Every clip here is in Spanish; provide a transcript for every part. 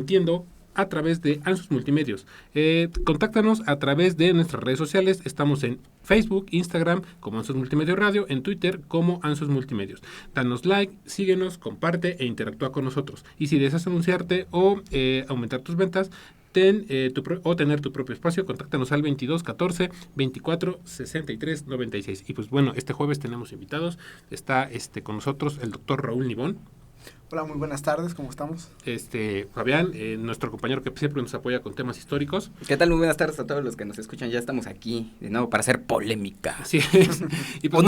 transmitiendo a través de Ansus Multimedios. Contáctanos a través de nuestras redes sociales. Estamos en Facebook, Instagram como Ansus Multimedios Radio, en Twitter como Ansus Multimedios. Danos like, síguenos, comparte e interactúa con nosotros. Y si deseas anunciarte o aumentar tus ventas, tener tu propio espacio, contáctanos al 22 14 24 63 96. Y pues bueno, este jueves tenemos invitados. Está con nosotros el doctor Raúl Nibón. Hola, muy buenas tardes, ¿cómo estamos? Fabián, nuestro compañero que siempre nos apoya con temas históricos. ¿Qué tal? Muy buenas tardes a todos los que nos escuchan. Ya estamos aquí de nuevo para hacer polémica. Así es. Y pues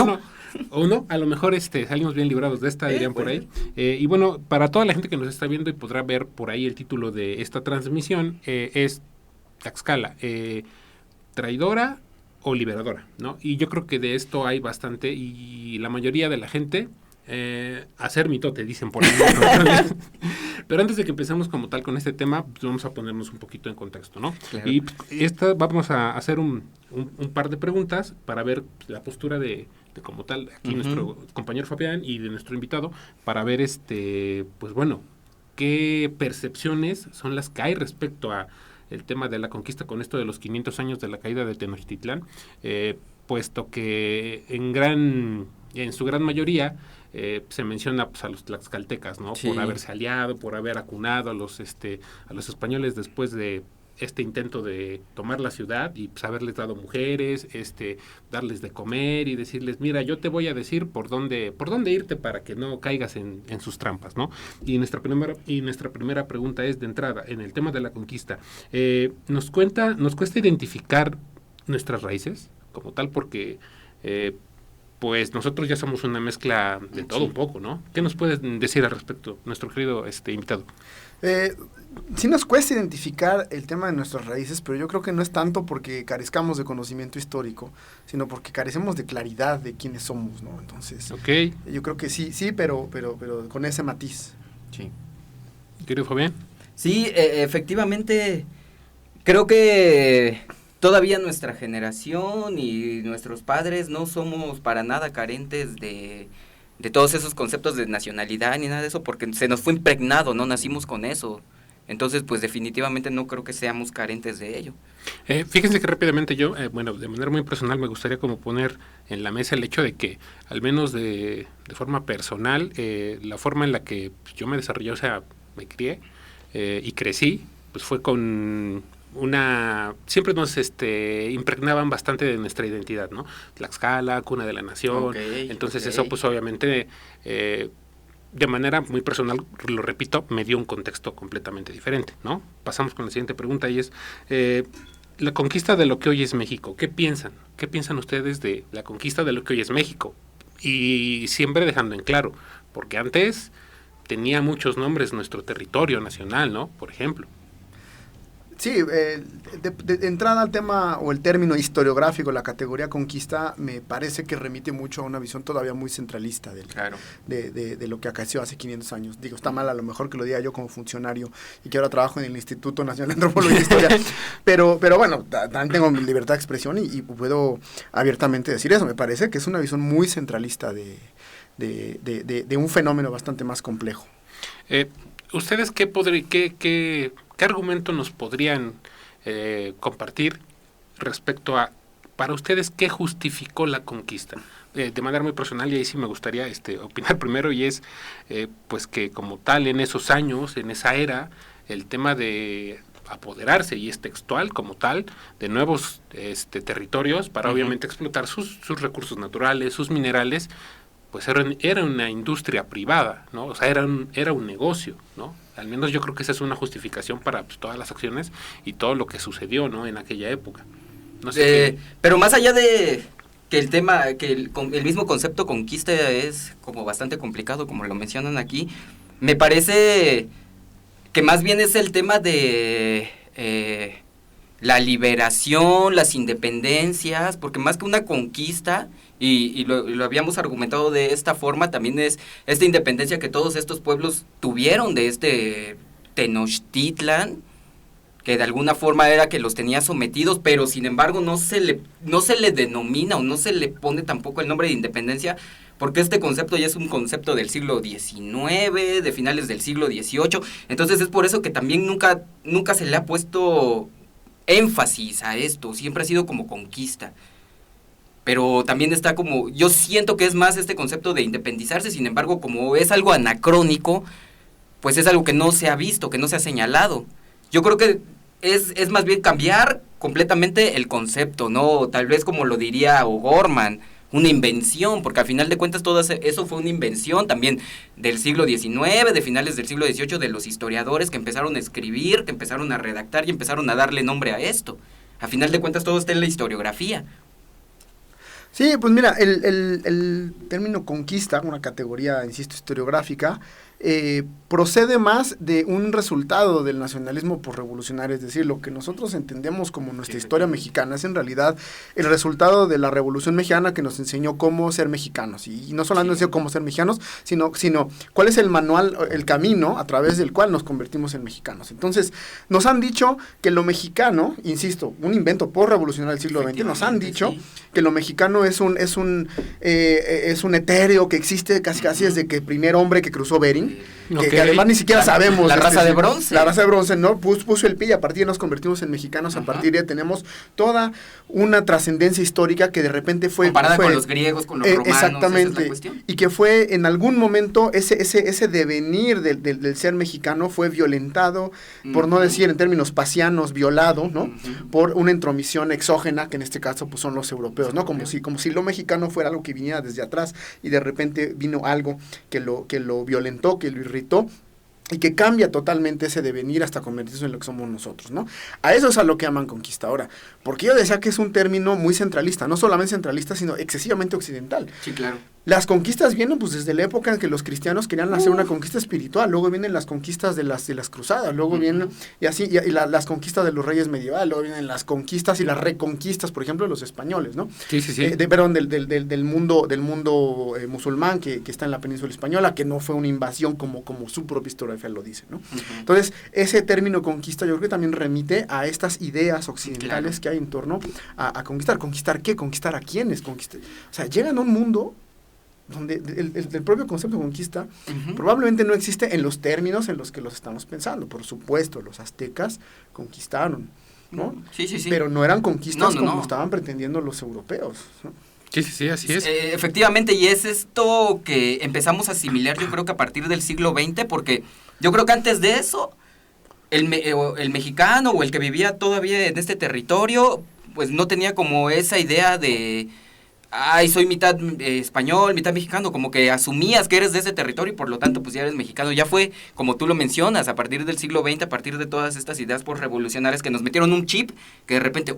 o no, a lo mejor salimos bien librados de esta, dirían por ahí. Y bueno, para toda la gente que nos está viendo y podrá ver por ahí el título de esta transmisión, es Tlaxcala, traidora o liberadora, ¿no? Y yo creo que de esto hay bastante y la mayoría de la gente... hacer mitote, dicen por ahí. Pero antes de que empecemos como tal con este tema, pues vamos a ponernos un poquito en contexto, ¿no? Claro. Y vamos a hacer un par de preguntas para ver la postura de como tal, aquí nuestro compañero Fabián y de nuestro invitado, para ver pues bueno, qué percepciones son las que hay respecto a el tema de la conquista con esto de los 500 años de la caída de Tenochtitlán, puesto que en su gran mayoría se menciona pues, a los tlaxcaltecas, ¿no? Sí. Por haberse aliado, por haber acunado a los españoles después de este intento de tomar la ciudad y pues haberles dado mujeres, darles de comer y decirles, mira, yo te voy a decir por dónde irte para que no caigas en sus trampas, ¿no? Y nuestra primera pregunta es de entrada, en el tema de la conquista, nos cuesta identificar nuestras raíces como tal porque pues nosotros ya somos una mezcla de todo un poco, ¿no? ¿Qué nos puedes decir al respecto, nuestro querido invitado? Sí nos cuesta identificar el tema de nuestras raíces, pero yo creo que no es tanto porque carezcamos de conocimiento histórico, sino porque carecemos de claridad de quiénes somos, ¿no? Entonces, yo creo que sí, pero con ese matiz. Sí. ¿Querido Fabián? Sí, efectivamente, creo que todavía nuestra generación y nuestros padres no somos para nada carentes de todos esos conceptos de nacionalidad ni nada de eso, porque se nos fue impregnado, no nacimos con eso. Entonces, pues definitivamente no creo que seamos carentes de ello. Fíjense que rápidamente yo, de manera muy personal, me gustaría como poner en la mesa el hecho de que, al menos de forma personal, la forma en la que yo me desarrollé, o sea, me crié y crecí, pues fue con... siempre nos impregnaban bastante de nuestra identidad, ¿no? Tlaxcala, cuna de la nación. Entonces eso pues obviamente de manera muy personal, lo repito, me dio un contexto completamente diferente, ¿no? Pasamos con la siguiente pregunta y es la conquista de lo que hoy es México. ¿Qué piensan? ¿Qué piensan ustedes de la conquista de lo que hoy es México? Y siempre dejando en claro, porque antes tenía muchos nombres nuestro territorio nacional, ¿no? Por ejemplo. Sí, de entrada al tema o el término historiográfico, la categoría conquista, me parece que remite mucho a una visión todavía muy centralista de lo que acaeció hace 500 años. Digo, está mal a lo mejor que lo diga yo como funcionario y que ahora trabajo en el Instituto Nacional de Antropología e Historia, pero bueno, también tengo mi libertad de expresión y puedo abiertamente decir eso. Me parece que es una visión muy centralista de un fenómeno bastante más complejo. ¿Ustedes qué argumento nos podrían compartir respecto a, para ustedes, qué justificó la conquista? De manera muy personal, y ahí sí me gustaría opinar primero, y es pues que como tal en esos años, en esa era, el tema de apoderarse, y es textual como tal, de nuevos territorios para obviamente explotar sus recursos naturales, sus minerales, pues era una industria privada, ¿no? O sea, era un negocio, ¿no? Al menos yo creo que esa es una justificación para pues, todas las acciones y todo lo que sucedió, ¿no? En aquella época. No sé pero más allá de que el tema, que el mismo concepto conquista es como bastante complicado, como lo mencionan aquí, me parece que más bien es el tema de la liberación, las independencias, porque más que una conquista, y lo habíamos argumentado de esta forma, también es esta independencia que todos estos pueblos tuvieron de Tenochtitlan, que de alguna forma era que los tenía sometidos, pero sin embargo no se le denomina o no se le pone tampoco el nombre de independencia, porque este concepto ya es un concepto del siglo XIX, de finales del siglo XVIII, entonces es por eso que también nunca se le ha puesto énfasis a esto, siempre ha sido como conquista. Pero también está como, yo siento que es más este concepto de independizarse, sin embargo, como es algo anacrónico, pues es algo que no se ha visto, que no se ha señalado. Yo creo que es más bien cambiar completamente el concepto, ¿no? Tal vez como lo diría O'Gorman, una invención, porque al final de cuentas todo eso fue una invención también del siglo XIX, de finales del siglo XVIII, de los historiadores que empezaron a escribir, que empezaron a redactar y empezaron a darle nombre a esto. A final de cuentas todo está en la historiografía. Sí, pues mira, el término conquista, una categoría, insisto, historiográfica, procede más de un resultado del nacionalismo posrevolucionario, es decir, lo que nosotros entendemos como nuestra historia mexicana es en realidad el resultado de la Revolución Mexicana que nos enseñó cómo ser mexicanos, y no solamente nos enseñó cómo ser mexicanos, sino cuál es el manual, el camino a través del cual nos convertimos en mexicanos. Entonces, nos han dicho que lo mexicano, insisto, un invento posrevolucionario del siglo XX, nos han dicho que lo mexicano es un etéreo que existe casi desde que el primer hombre que cruzó Bering, que además ni siquiera sabemos. La raza de bronce. La raza de bronce, ¿no? Puso el pie y a partir de ahí nos convertimos en mexicanos, a partir de ahí tenemos toda una trascendencia histórica que de repente fue... Comparada con los griegos, con los romanos, exactamente, esa es la cuestión. Y que fue en algún momento ese devenir del ser mexicano fue violentado, por no decir en términos pasianos, violado, ¿no? Por una intromisión exógena, que en este caso pues son los europeos, ¿no? Como si lo mexicano fuera algo que viniera desde atrás y de repente vino algo que lo violentó, que lo irritó y que cambia totalmente ese devenir hasta convertirse en lo que somos nosotros, ¿no? A eso es a lo que llaman conquista. Ahora, porque yo decía que es un término muy centralista, no solamente centralista, sino excesivamente occidental. Sí, claro. Las conquistas vienen pues desde la época en que los cristianos querían hacer una conquista espiritual, luego vienen las conquistas de las cruzadas, luego vienen, y así, y las conquistas de los reyes medievales, luego vienen las conquistas y las reconquistas, por ejemplo, de los españoles, ¿no? Sí. Perdón, del mundo musulmán que está en la península española, que no fue una invasión como su propia historiografía lo dice, ¿no? Entonces, ese término conquista yo creo que también remite a estas ideas occidentales que hay en torno a conquistar. ¿Conquistar qué? ¿Conquistar a quiénes? O sea, llegan a un mundo donde el propio concepto de conquista probablemente no existe en los términos en los que los estamos pensando. Por supuesto, los aztecas conquistaron, ¿no? Sí. Pero no eran conquistas como estaban pretendiendo los europeos, ¿no? Sí, así es. Efectivamente, y es esto que empezamos a asimilar yo creo que a partir del siglo XX, porque yo creo que antes de eso, el mexicano o el que vivía todavía en este territorio, pues no tenía como esa idea de... Ay, soy mitad español, mitad mexicano, como que asumías que eres de ese territorio y por lo tanto pues ya eres mexicano. Ya fue, como tú lo mencionas, a partir del siglo XX, a partir de todas estas ideas postrevolucionarias que nos metieron un chip que de repente,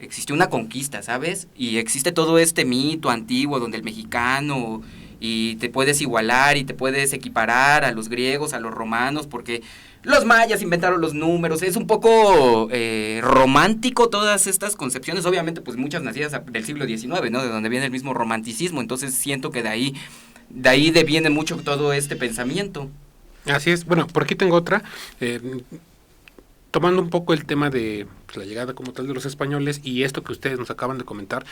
existió una conquista, ¿sabes? Y existe todo este mito antiguo donde el mexicano y te puedes igualar y te puedes equiparar a los griegos, a los romanos, porque los mayas inventaron los números. Es un poco romántico todas estas concepciones, obviamente pues muchas nacidas del siglo XIX, ¿no? De donde viene el mismo romanticismo, entonces siento que de ahí deviene mucho todo este pensamiento. Así es. Bueno, por aquí tengo otra, tomando un poco el tema de pues, la llegada como tal de los españoles y esto que ustedes nos acaban de comentar,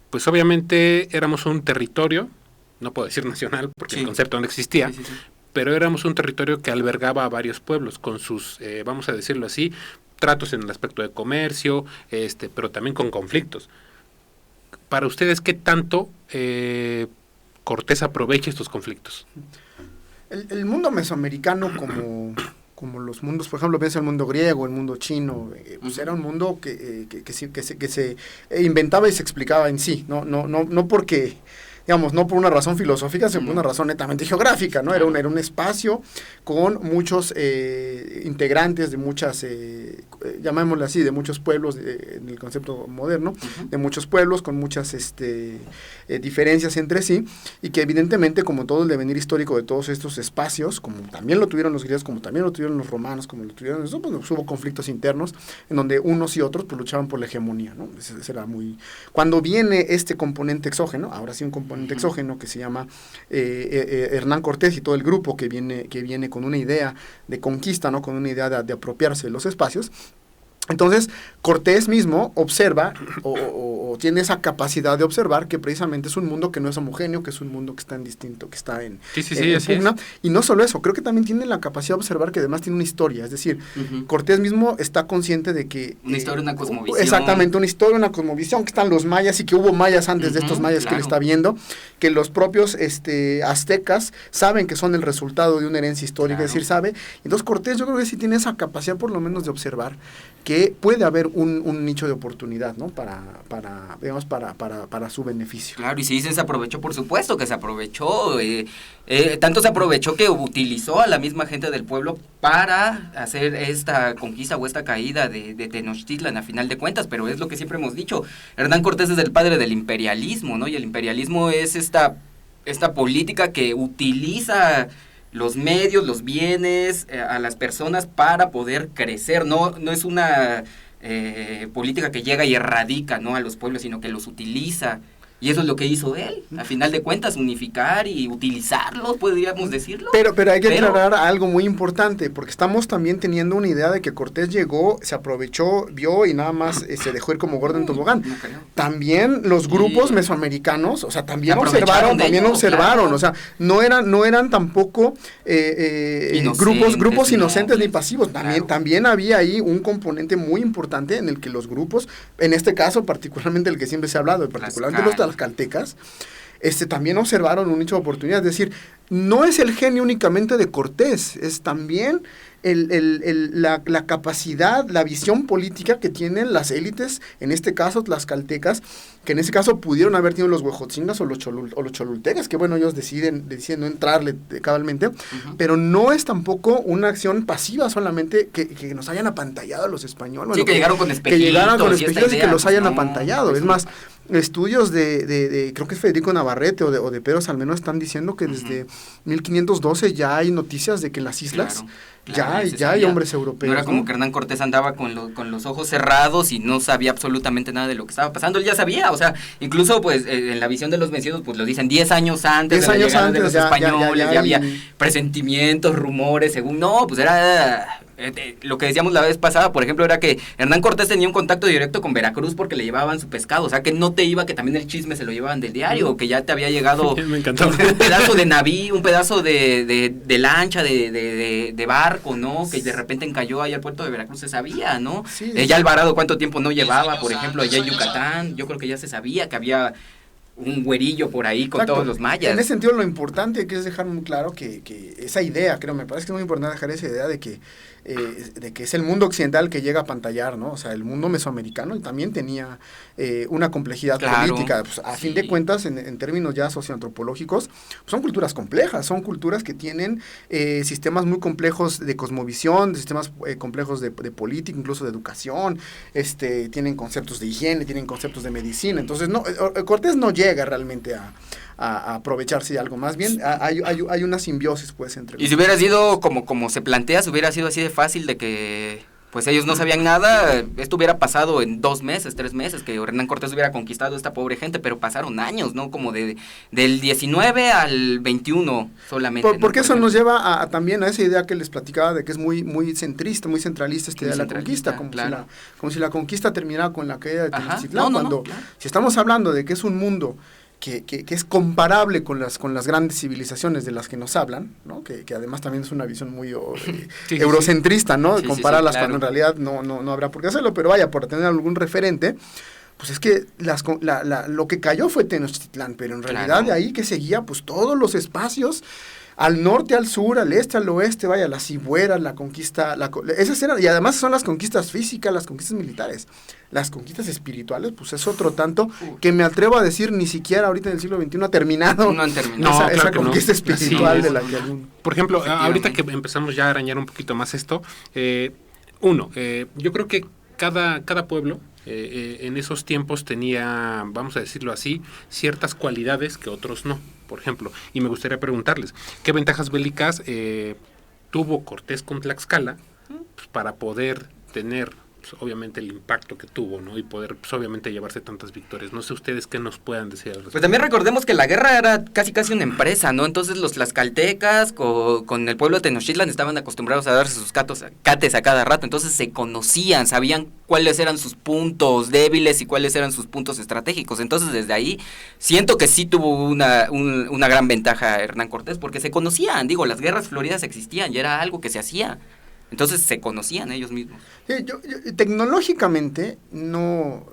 pues obviamente éramos un territorio, no puedo decir nacional porque el concepto no existía, sí. Pero éramos un territorio que albergaba a varios pueblos con sus, vamos a decirlo así, tratos en el aspecto de comercio, pero también con conflictos. Para ustedes, ¿qué tanto Cortés aprovecha estos conflictos? El mundo mesoamericano como los mundos, por ejemplo, piensa el mundo griego, el mundo chino, pues era un mundo que se inventaba y se explicaba en sí, no porque... digamos, no por una razón filosófica, sino por una razón netamente geográfica, ¿no? Era un espacio con muchos integrantes de muchas, llamémosle así, de muchos pueblos, en el concepto moderno, de muchos pueblos con muchas diferencias entre sí, y que evidentemente, como todo el devenir histórico de todos estos espacios, como también lo tuvieron los griegos, como también lo tuvieron los romanos, como lo tuvieron los, pues hubo conflictos internos, en donde unos y otros pues luchaban por la hegemonía, ¿no? Ese era muy... Cuando viene este componente exógeno, ahora sí un componente exógeno que se llama Hernán Cortés y todo el grupo que viene con una idea de conquista, ¿no? Con una idea de apropiarse de los espacios, Entonces, Cortés mismo observa o tiene esa capacidad de observar que precisamente es un mundo que no es homogéneo, que es un mundo que está en distinto, que está en pugna. Y no solo eso, creo que también tiene la capacidad de observar que además tiene una historia. Es decir, Cortés mismo está consciente de que... Una historia, una cosmovisión. Exactamente, una historia, una cosmovisión, que están los mayas y que hubo mayas antes de estos mayas que él está viendo, que los propios aztecas saben que son el resultado de una herencia histórica, es decir, sabe. Entonces Cortés yo creo que sí tiene esa capacidad por lo menos de observar que puede haber un nicho de oportunidad, ¿no? Para su beneficio. Claro, y si dicen se aprovechó, por supuesto que se aprovechó. Tanto se aprovechó que utilizó a la misma gente del pueblo para hacer esta conquista o esta caída de Tenochtitlan a final de cuentas, pero es lo que siempre hemos dicho. Hernán Cortés es el padre del imperialismo, ¿no? Y el imperialismo es esta política que utiliza los medios, los bienes, a las personas para poder crecer. No es una política que llega y erradica, ¿no?, a los pueblos, sino que los utiliza. Y eso es lo que hizo él, a final de cuentas, unificar y utilizarlos, podríamos decirlo. Pero hay que aclarar algo muy importante, porque estamos también teniendo una idea de que Cortés llegó, se aprovechó, vio y nada más se dejó ir como gordo en tobogán. No, también los grupos mesoamericanos, o sea, también observaron, claro. O sea, no eran tampoco grupos inocentes ni pasivos. También había ahí un componente muy importante en el que los grupos, en este caso particularmente el que siempre se ha hablado, particularmente los caltecas, también observaron un nicho de oportunidad. Es decir, no es el genio únicamente de Cortés, es también la capacidad, la visión política que tienen las élites, en este caso las caltecas, que en ese caso pudieron haber tenido los huejotzingas o los cholultecas, que bueno, ellos deciden no entrarle cabalmente, pero no es tampoco una acción pasiva solamente que nos hayan apantallado a los españoles. Sí, que llegaron con espejitos. Que llegaron con espejitos y que los hayan apantallado. Es más, estudios de creo que es Federico Navarrete o de Pedro Salmeno están diciendo que desde 1512 ya hay noticias de que en las islas ya hay hombres europeos. No era como que Hernán Cortés andaba con los ojos cerrados y no sabía absolutamente nada de lo que estaba pasando. Él ya sabía, o sea, incluso pues en la visión de los vencidos pues lo dicen 10 años antes de la llegada de los españoles, ya había presentimientos, rumores, según pues era... lo que decíamos la vez pasada, por ejemplo, era que Hernán Cortés tenía un contacto directo con Veracruz porque le llevaban su pescado, o sea, que no te iba, que también el chisme se lo llevaban del diario, que ya te había llegado un pedazo de navío, un pedazo de lancha, de barco, ¿no? Que de repente encalló ahí al puerto de Veracruz, se sabía, ¿no? Sí, ya Alvarado cuánto tiempo no llevaba, por ejemplo, allá en Yucatán, yo creo que ya se sabía que había un güerillo por ahí con todos los mayas. En ese sentido, lo importante que es dejar muy claro que esa idea, me parece que es muy importante dejar esa idea de que es el mundo occidental que llega a pantallar, ¿no? O sea, el mundo mesoamericano también tenía una complejidad política. Pues, a fin de cuentas, en términos ya socioantropológicos, pues, son culturas complejas, son culturas que tienen sistemas muy complejos de cosmovisión, sistemas complejos de política, incluso de educación, tienen conceptos de higiene, tienen conceptos de medicina. Entonces, Cortés no llega realmente a aprovecharse de algo, más bien hay una simbiosis pues entre... Y si hubiera sido como se plantea, si hubiera sido así de fácil de que pues ellos no sabían nada, esto hubiera pasado en 2 meses, 3 meses, que Hernán Cortés hubiera conquistado a esta pobre gente, pero pasaron años, ¿no? Como del 19 al 21 solamente. Porque eso nos lleva también a esa idea que les platicaba de que es muy centrista, muy centralista esta idea de la conquista, como si la conquista terminara con la caída de Tenochtitlán, si estamos hablando de que es un mundo que es comparable con las grandes civilizaciones de las que nos hablan, ¿no? Que además también es una visión muy eurocentrista, ¿no? Compararlas cuando en realidad no habrá por qué hacerlo, pero vaya, por tener algún referente, pues es que lo que cayó fue Tenochtitlán, pero en realidad de ahí que seguía pues todos los espacios, al norte, al sur, al este, al oeste, vaya, las cibueras, la conquista, esas eran, y además son las conquistas físicas, las conquistas militares. Las conquistas espirituales, pues es otro tanto que me atrevo a decir, ni siquiera ahorita en el siglo XXI ha terminado. No han terminado. Esa conquista espiritual de la que algún... Por ejemplo, ahorita que empezamos ya a arañar un poquito más esto, yo creo que cada pueblo en esos tiempos tenía, vamos a decirlo así, ciertas cualidades que otros no. Por ejemplo, y me gustaría preguntarles, ¿qué ventajas bélicas tuvo Cortés con Tlaxcala pues, para poder tener pues, obviamente el impacto que tuvo, ¿no? Y poder, pues, obviamente llevarse tantas victorias. No sé ustedes qué nos puedan decir al respecto. Pues también recordemos que la guerra era casi una empresa, ¿no? Entonces los tlaxcaltecas con el pueblo de Tenochtitlan estaban acostumbrados a darse sus cates a cada rato, entonces se conocían, sabían cuáles eran sus puntos débiles y cuáles eran sus puntos estratégicos. Entonces desde ahí siento que sí tuvo una gran ventaja Hernán Cortés, porque se conocían, digo, las guerras floridas existían y era algo que se hacía. Entonces se conocían ellos mismos. Sí, tecnológicamente, no,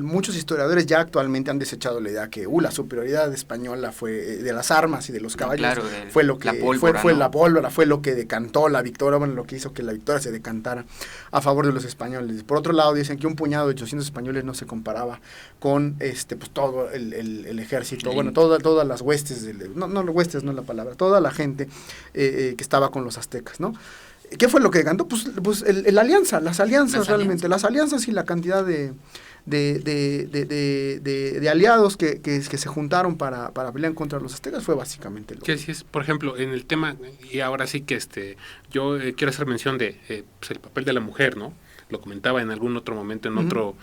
muchos historiadores ya actualmente han desechado la idea que la superioridad española fue de las armas y de los caballos, claro, fue lo que la pólvora, fue ¿no? la pólvora, fue lo que decantó la victoria, bueno, lo que hizo que la victoria se decantara a favor de los españoles. Por otro lado, dicen que un puñado de 800 españoles no se comparaba con pues todo el ejército, sí. Bueno, todas las huestes, no huestes no es la palabra, toda la gente que estaba con los aztecas, ¿no? ¿Qué fue lo que ganó? Pues la alianza, las alianzas realmente, las alianzas y la cantidad de aliados que se juntaron para pelear contra los aztecas fue básicamente lo que así es. Por ejemplo, en el tema, y ahora sí que yo quiero hacer mención de pues el papel de la mujer, ¿no? Lo comentaba en algún otro momento, en otro,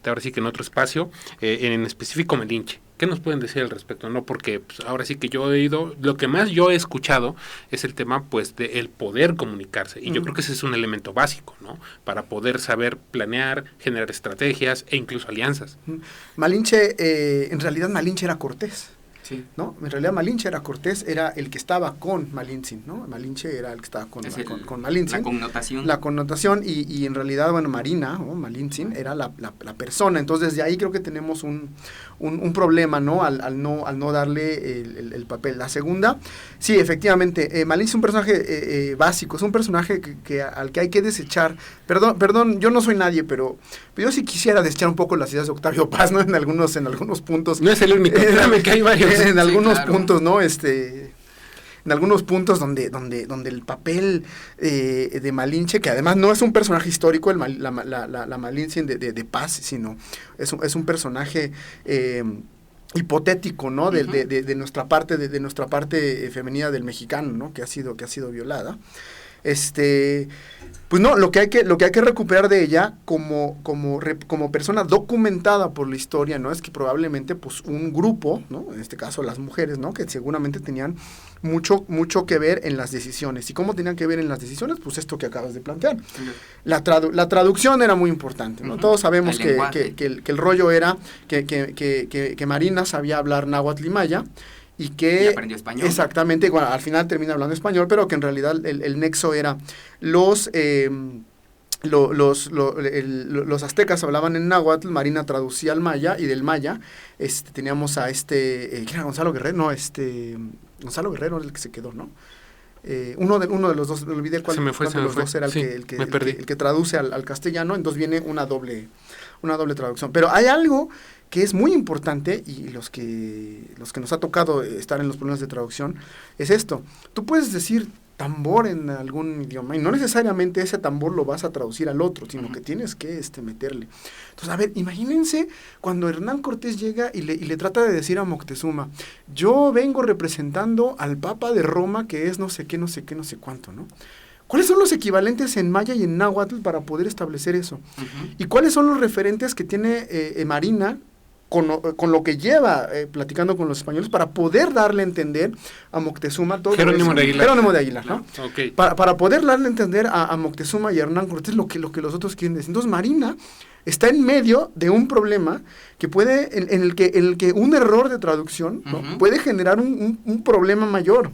ahora sí que en otro espacio, en específico Malinche. ¿Qué nos pueden decir al respecto? No, porque pues, ahora sí que yo he oído, lo que más yo he escuchado es el tema pues de el poder comunicarse, y yo creo que ese es un elemento básico, ¿no? Para poder saber planear, generar estrategias e incluso alianzas. Malinche, en realidad Malinche era Cortés. Sí. ¿No? En realidad Malinche era Cortés, era el que estaba con Malintzin, ¿no? Malinche era el que estaba con Malintzin. La connotación y en realidad, bueno, Marina, ¿no? Malintzin era la persona. Entonces, de ahí creo que tenemos un problema, ¿no? Al no darle el papel. La segunda, sí, efectivamente, Malinche es un personaje básico, es un personaje al que hay que desechar. Perdón, yo no soy nadie, pero yo sí quisiera desechar un poco las ideas de Octavio Paz, ¿no? En algunos puntos. No es el único, créame que hay varios. En algunos puntos, ¿no? En algunos puntos donde el papel de Malinche, que además no es un personaje histórico, la Malinche de Paz, sino es un personaje hipotético, ¿no? De nuestra parte, de nuestra parte femenina del mexicano, ¿no? Que ha sido violada. Pues no, lo que hay que recuperar de ella como persona documentada por la historia, ¿no? Es que probablemente pues un grupo, ¿no? En este caso las mujeres, ¿no? Que seguramente tenían mucho que ver en las decisiones. ¿Y cómo tenían que ver en las decisiones? Pues esto que acabas de plantear. Uh-huh. La traducción era muy importante, ¿no? Uh-huh. Todos sabemos que el rollo era que Marina sabía hablar náhuatl y maya, y que aprendió español. Exactamente, bueno, al final termina hablando español, pero que en realidad el nexo era los aztecas hablaban en náhuatl, Marina traducía al maya, y del maya teníamos a ¿quién era? Gonzalo Guerrero, no, Gonzalo Guerrero era el que se quedó, ¿no? Uno de los dos, me olvidé cuál de los dos era el que traduce al castellano, entonces viene una doble traducción. Pero hay algo que es muy importante, y los que nos ha tocado estar en los problemas de traducción, es esto. Tú puedes decir tambor en algún idioma, y no necesariamente ese tambor lo vas a traducir al otro, sino que tienes que meterle. Entonces, a ver, imagínense cuando Hernán Cortés llega y le trata de decir a Moctezuma, yo vengo representando al Papa de Roma, que es no sé qué, no sé cuánto, ¿no? ¿Cuáles son los equivalentes en maya y en náhuatl para poder establecer eso? Uh-huh. ¿Y cuáles son los referentes que tiene Marina con lo que lleva platicando con los españoles para poder darle a entender a Moctezuma todo Jerónimo de Aguilar, ¿no? Okay. Para poder darle a entender a Moctezuma y a Hernán Cortés lo que los otros quieren decir. Entonces Marina está en medio de un problema que puede, en el que un error de traducción, ¿no? Uh-huh. puede generar un problema mayor.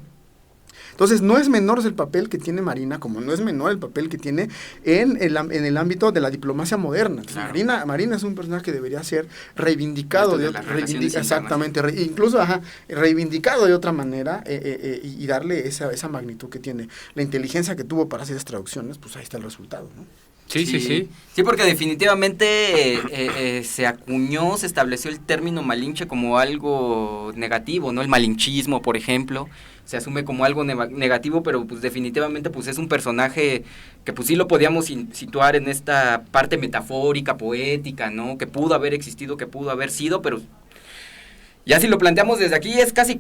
Entonces, no es menor el papel que tiene Marina, como no es menor el papel que tiene en el ámbito de la diplomacia moderna. Claro. Marina es un personaje que debería ser reivindicado, reivindicado de otra manera, y darle esa magnitud que tiene. La inteligencia que tuvo para hacer esas traducciones, pues ahí está el resultado, ¿no? Sí. Sí, porque definitivamente se acuñó, se estableció el término Malinche como algo negativo, ¿no? El malinchismo, por ejemplo, se asume como algo negativo, pero pues definitivamente pues es un personaje que pues sí lo podíamos situar en esta parte metafórica, poética, ¿no? Que pudo haber existido, que pudo haber sido, pero ya si lo planteamos desde aquí es casi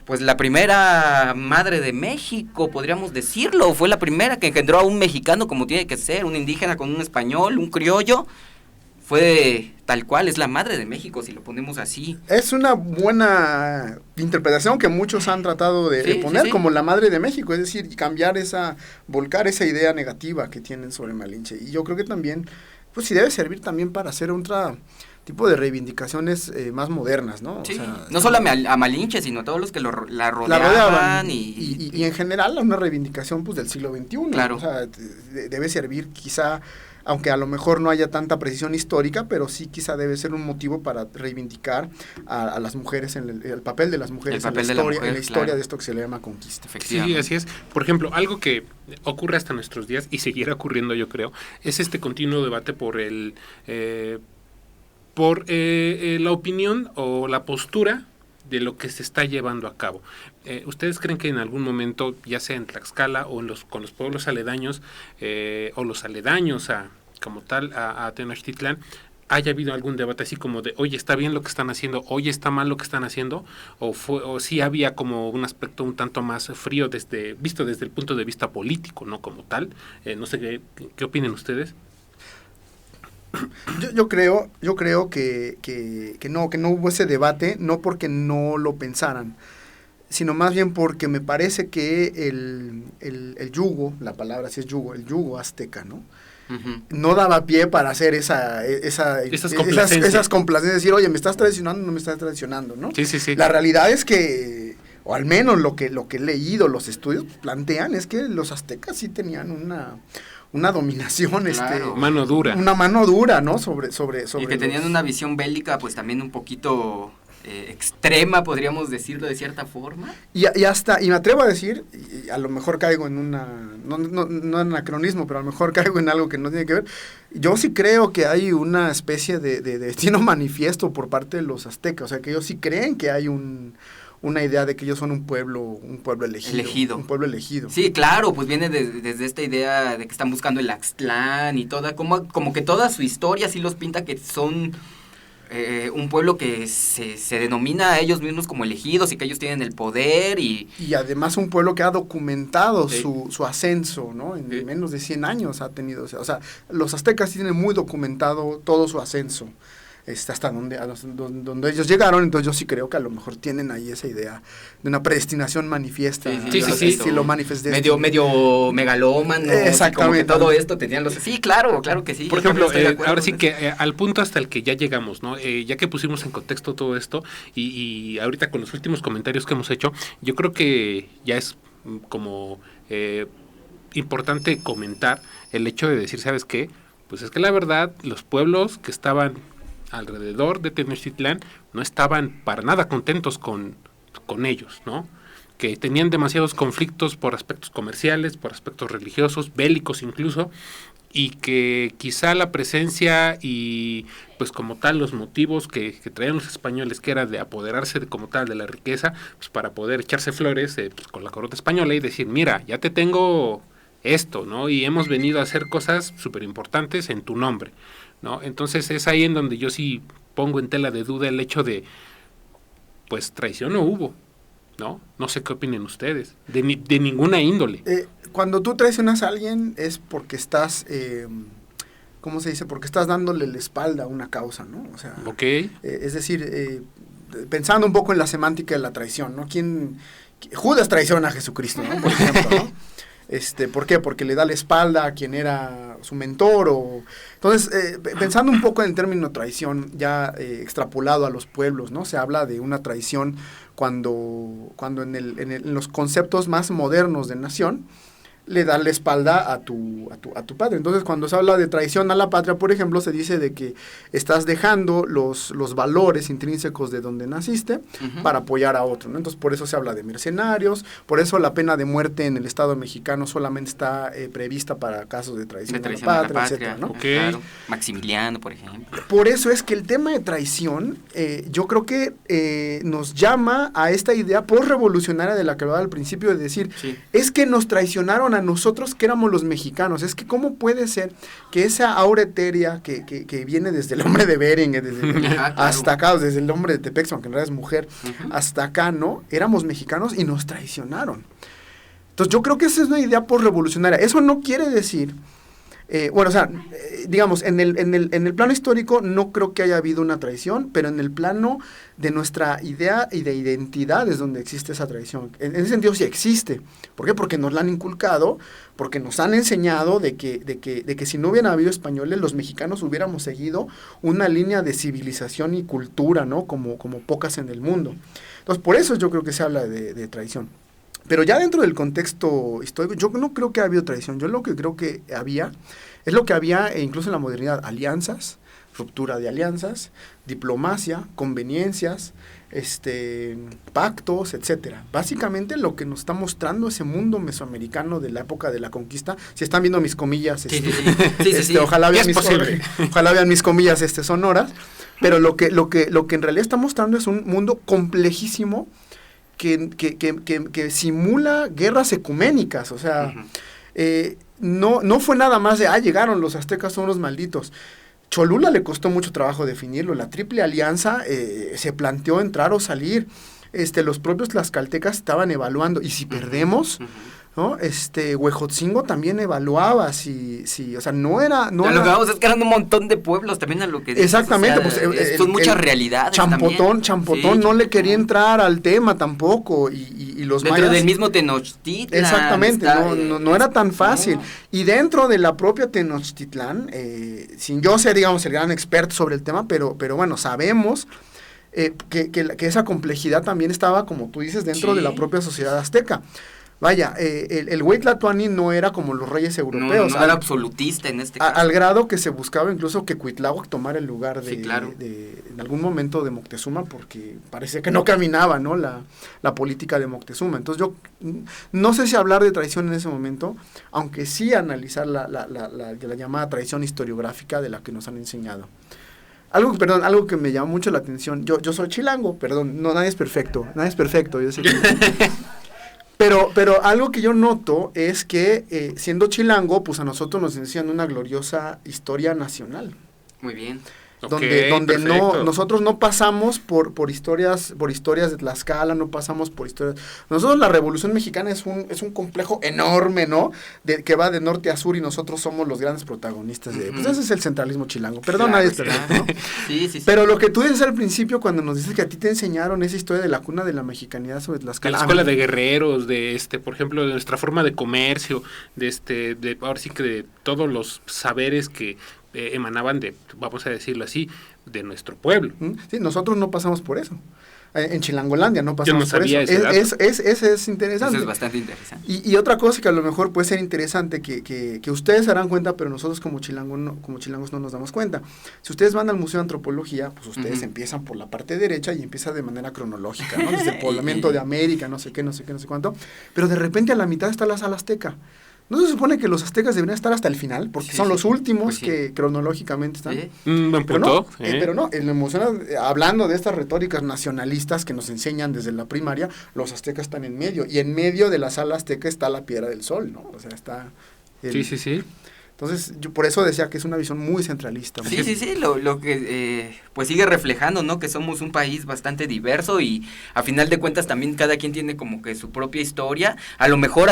pues la primera madre de México, podríamos decirlo. Fue la primera que engendró a un mexicano como tiene que ser, un indígena con un español, un criollo. Fue tal cual, es la madre de México, si lo ponemos así. Es una buena interpretación que muchos han tratado de poner como la madre de México, es decir, volcar esa idea negativa que tienen sobre Malinche. Y yo creo que también, pues sí debe servir también para hacer otro tipo de reivindicaciones más modernas, ¿no? Sí, o sea, no solo a Malinche, sino a todos los que la rodeaban. Y en general a una reivindicación pues del siglo XXI. Claro. O sea, debe servir quizá, aunque a lo mejor no haya tanta precisión histórica, pero sí quizá debe ser un motivo para reivindicar a las mujeres, el papel de las mujeres en la historia de esto que se le llama conquista. Sí, así es. Por ejemplo, algo que ocurre hasta nuestros días y seguirá ocurriendo, yo creo, es este continuo debate por la opinión o la postura de lo que se está llevando a cabo. ¿Ustedes creen que en algún momento, ya sea en Tlaxcala o con los pueblos aledaños o los aledaños como tal a Tenochtitlán, haya habido algún debate así como de, oye, está bien lo que están haciendo, oye, está mal lo que están haciendo, o sí había como un aspecto un tanto más frío visto desde el punto de vista político, no como tal? No sé qué opinen ustedes. Yo creo que no hubo ese debate, no porque no lo pensaran, sino más bien porque me parece que el yugo, la palabra sí es yugo, el yugo azteca, ¿no? Uh-huh. No daba pie para hacer esas complacencias, decir, oye, me estás traicionando, no me estás traicionando, ¿no? Sí. La realidad es que, o al menos lo que he leído, los estudios plantean, es que los aztecas sí tenían una dominación, claro. Mano dura. Una mano dura, ¿no? Sobre y que tenían una visión bélica, pues también un poquito extrema, podríamos decirlo de cierta forma. Y me atrevo a decir, y a lo mejor caigo en no anacronismo, pero a lo mejor caigo en algo que no tiene que ver. Yo sí creo que hay una especie de destino manifiesto por parte de los aztecas, o sea, que ellos sí creen que hay una idea de que ellos son un pueblo elegido. Un pueblo elegido. Sí, claro, pues viene desde esta idea de que están buscando el Axtlán y toda, como que toda su historia sí los pinta que son un pueblo que se denomina a ellos mismos como elegidos y que ellos tienen el poder y además un pueblo que ha documentado su ascenso, ¿no? En menos de 100 años ha tenido, o sea, los aztecas tienen muy documentado todo su ascenso. Hasta donde ellos llegaron, entonces yo sí creo que a lo mejor tienen ahí esa idea de una predestinación manifiesta. Sí. Si lo manifesté. Medio megalómano. Exactamente. Como que todo esto tenían los... Sí, claro que sí. Por ejemplo, ahora sí que al punto hasta el que ya llegamos, ¿no? Ya que pusimos en contexto todo esto y ahorita con los últimos comentarios que hemos hecho, yo creo que ya es como importante comentar el hecho de decir, ¿sabes qué? Pues es que la verdad, los pueblos que estaban alrededor de Tenochtitlán no estaban para nada contentos con ellos, ¿no? Que tenían demasiados conflictos por aspectos comerciales, por aspectos religiosos, bélicos incluso, y que quizá la presencia y pues como tal los motivos que traían los españoles, que era de apoderarse como tal de la riqueza, pues para poder echarse flores pues, con la corona española y decir, mira, ya te tengo esto, ¿no? Y hemos venido a hacer cosas súper importantes en tu nombre, ¿no? Entonces es ahí en donde yo sí pongo en tela de duda el hecho de, pues traición no hubo, ¿no? No sé qué opinen ustedes, de ninguna índole. Cuando tú traicionas a alguien es porque estás, ¿cómo se dice? Porque estás dándole la espalda a una causa, ¿no? O sea, okay. Es decir, pensando un poco en la semántica de la traición, ¿no? Judas traiciona a Jesucristo, ¿no? Por ejemplo, ¿no? ¿Por qué? Porque le da la espalda a quien era su mentor Entonces, pensando un poco en el término traición, ya extrapolado a los pueblos, ¿no? Se habla de una traición cuando en los conceptos más modernos de nación, le da la espalda a tu padre. Entonces, cuando se habla de traición a la patria, por ejemplo, se dice de que estás dejando los valores intrínsecos de donde naciste para apoyar a otro, ¿no? Entonces, por eso se habla de mercenarios, por eso la pena de muerte en el Estado mexicano solamente está prevista para casos de traición a la patria, etcétera, ¿no? Okay. Claro. Maximiliano, por ejemplo. Por eso es que el tema de traición, yo creo que nos llama a esta idea postrevolucionaria de la que hablaba al principio, de decir, es que nos traicionaron a nosotros que éramos los mexicanos. Es que cómo puede ser que esa aura etérea que viene desde el hombre de Bering, hasta acá, desde el hombre de Tepex, aunque en realidad es mujer, hasta acá, ¿no? Éramos mexicanos y nos traicionaron. Entonces yo creo que esa es una idea postrevolucionaria. Eso no quiere decir... digamos, en el plano histórico no creo que haya habido una traición, pero en el plano de nuestra idea y de identidad es donde existe esa traición. En ese sentido sí existe. ¿Por qué? Porque nos la han inculcado, porque nos han enseñado de que si no hubieran habido españoles, los mexicanos hubiéramos seguido una línea de civilización y cultura, ¿no? Como pocas en el mundo. Entonces, por eso yo creo que se habla de traición. Pero ya dentro del contexto histórico, yo no creo que haya habido traición. Yo lo que creo que había, es lo que había incluso en la modernidad, alianzas, ruptura de alianzas, diplomacia, conveniencias, pactos, etcétera. Básicamente lo que nos está mostrando ese mundo mesoamericano de la época de la conquista, si están viendo mis comillas, sí. Ojalá vean mis comillas sonoras, pero lo que en realidad está mostrando es un mundo complejísimo, que simula guerras ecuménicas, o sea, no fue nada más de, llegaron los aztecas, son los malditos. Cholula le costó mucho trabajo definirlo, la Triple Alianza se planteó entrar o salir, los propios tlaxcaltecas estaban evaluando, y si perdemos, ¿no? Huejotzingo también evaluaba si, o sea, no era... Lo que vamos es que eran un montón de pueblos también a lo que dices. Exactamente, o sea, son muchas realidades Champotón también. No le quería entrar al tema tampoco, y los dentro mayas... del mismo Tenochtitlan. Exactamente, no era tan fácil. No. Y dentro de la propia Tenochtitlán, sin yo ser, digamos, el gran experto sobre el tema, pero bueno, sabemos... que esa complejidad también estaba, como tú dices, dentro de la propia sociedad azteca. Vaya, el güey Tlatoani no era como los reyes europeos. No era absolutista en este caso. Al grado que se buscaba incluso que Cuitláhuac tomara el lugar claro. en algún momento de Moctezuma, porque parecía que no caminaba, ¿no? La política de Moctezuma. Entonces yo no sé si hablar de traición en ese momento, aunque sí analizar la llamada traición historiográfica de la que nos han enseñado. Algo que me llama mucho la atención. Yo soy chilango, perdón, nadie es perfecto, yo sé que... Pero algo que yo noto es que siendo chilango, pues a nosotros nos enseñan una gloriosa historia nacional. Muy bien. Donde nosotros no pasamos por historias de Tlaxcala, no pasamos por historias. Nosotros la Revolución Mexicana es un complejo enorme, ¿no? Que va de norte a sur y nosotros somos los grandes protagonistas pues ese es el centralismo chilango. Perdón, nadie es perfecto, ¿no? Sí. Pero lo que tú dices al principio cuando nos dices que a ti te enseñaron esa historia de la cuna de la mexicanidad sobre Tlaxcala. La escuela de guerreros, por ejemplo, de nuestra forma de comercio, ahora sí que de todos los saberes que emanaban vamos a decirlo así, de nuestro pueblo. Sí, nosotros no pasamos por eso. En Chilangolandia no pasamos por eso. Ese es interesante. Eso es bastante interesante. Y otra cosa que a lo mejor puede ser interesante, que ustedes se darán cuenta, pero nosotros como chilangos no nos damos cuenta. Si ustedes van al Museo de Antropología, pues ustedes empiezan por la parte derecha y empiezan de manera cronológica, ¿no? Desde el poblamiento de América, no sé qué, no sé cuánto. Pero de repente a la mitad está la sala azteca. ¿No se supone que los aztecas deberían estar hasta el final? Porque son los últimos que cronológicamente están. Pero no, en el museo, hablando de estas retóricas nacionalistas que nos enseñan desde la primaria, los aztecas están en medio. Y en medio de la sala azteca está la Piedra del Sol, ¿no? O sea, está... Sí. Entonces, yo por eso decía que es una visión muy centralista. Sí, lo que pues sigue reflejando, ¿no? Que somos un país bastante diverso y a final de cuentas también cada quien tiene como que su propia historia. A lo mejor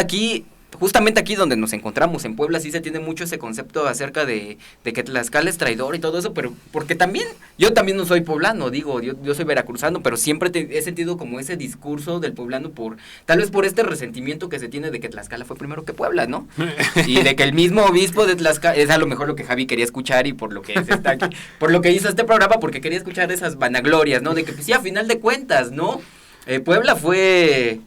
justamente aquí donde nos encontramos, en Puebla, sí se tiene mucho ese concepto acerca de que Tlaxcala es traidor y todo eso, pero porque yo también no soy poblano, yo soy veracruzano, pero siempre he sentido como ese discurso del poblano tal vez por este resentimiento que se tiene de que Tlaxcala fue primero que Puebla, ¿no? Y de que el mismo obispo de Tlaxcala, es a lo mejor lo que Javi quería escuchar y por lo que está aquí, por lo que hizo este programa, porque quería escuchar esas vanaglorias, ¿no? De que pues sí, a final de cuentas, ¿no? Puebla fue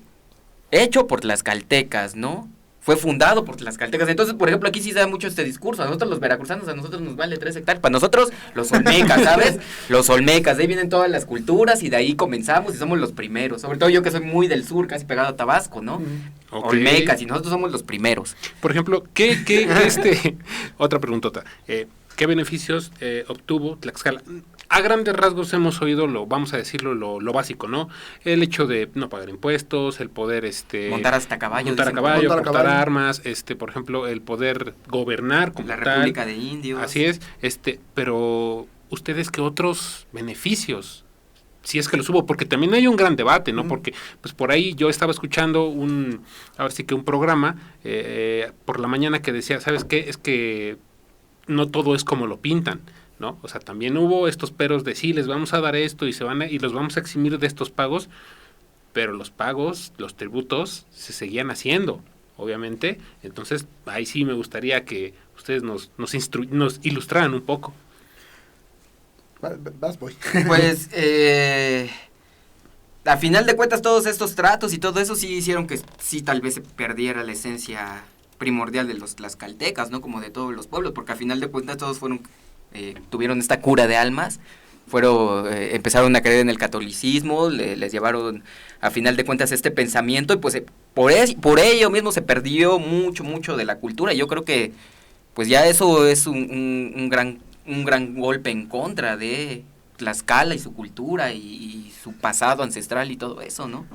hecho por tlaxcaltecas, ¿no? Fue fundado por tlaxcaltecas. Entonces, por ejemplo, aquí sí se da mucho este discurso. A nosotros los veracruzanos, a nosotros nos vale 3 hectáreas. Para nosotros, los olmecas, ¿sabes? Los olmecas, de ahí vienen todas las culturas y de ahí comenzamos y somos los primeros. Sobre todo yo que soy muy del sur, casi pegado a Tabasco, ¿no? Okay. Olmecas, y nosotros somos los primeros. Por ejemplo, otra preguntota. ¿qué beneficios obtuvo Tlaxcala? A grandes rasgos hemos oído vamos a decirlo, lo básico, ¿no? El hecho de no pagar impuestos, el poder montar hasta caballo, portar armas, por ejemplo, el poder gobernar como la tal. República de Indios. Así es, pero ustedes qué otros beneficios, si es que los hubo, porque también hay un gran debate, ¿no? Porque pues por ahí yo estaba escuchando un programa por la mañana que decía, ¿sabes qué? Es que no todo es como lo pintan, ¿no? O sea, también hubo estos peros de sí, les vamos a dar esto y y los vamos a eximir de estos pagos, pero los pagos, los tributos se seguían haciendo, obviamente. Entonces, ahí sí me gustaría que ustedes nos ilustraran un poco. Voy. Pues, a final de cuentas, todos estos tratos y todo eso sí hicieron que sí tal vez se perdiera la esencia primordial de los tlaxcaltecas, ¿no? Como de todos los pueblos, porque a final de cuentas todos tuvieron esta cura de almas, empezaron a creer en el catolicismo, les llevaron a final de cuentas este pensamiento y pues por ello mismo se perdió mucho de la cultura. Yo creo que pues ya eso es un gran golpe en contra de Tlaxcala y su cultura y su pasado ancestral y todo eso, ¿no?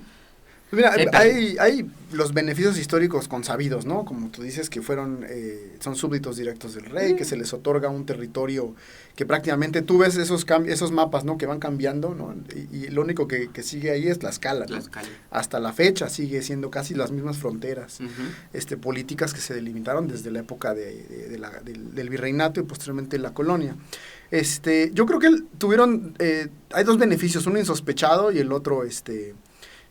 Mira, hay los beneficios históricos consabidos, ¿no? Como tú dices, que son súbditos directos del rey, que se les otorga un territorio que prácticamente tú ves esos mapas, ¿no? Que van cambiando, ¿no? Y lo único que sigue ahí es Tlaxcala, ¿no? Hasta la fecha sigue siendo casi las mismas fronteras políticas que se delimitaron desde la época del virreinato y posteriormente la colonia. Yo creo que hay dos beneficios, uno insospechado y el otro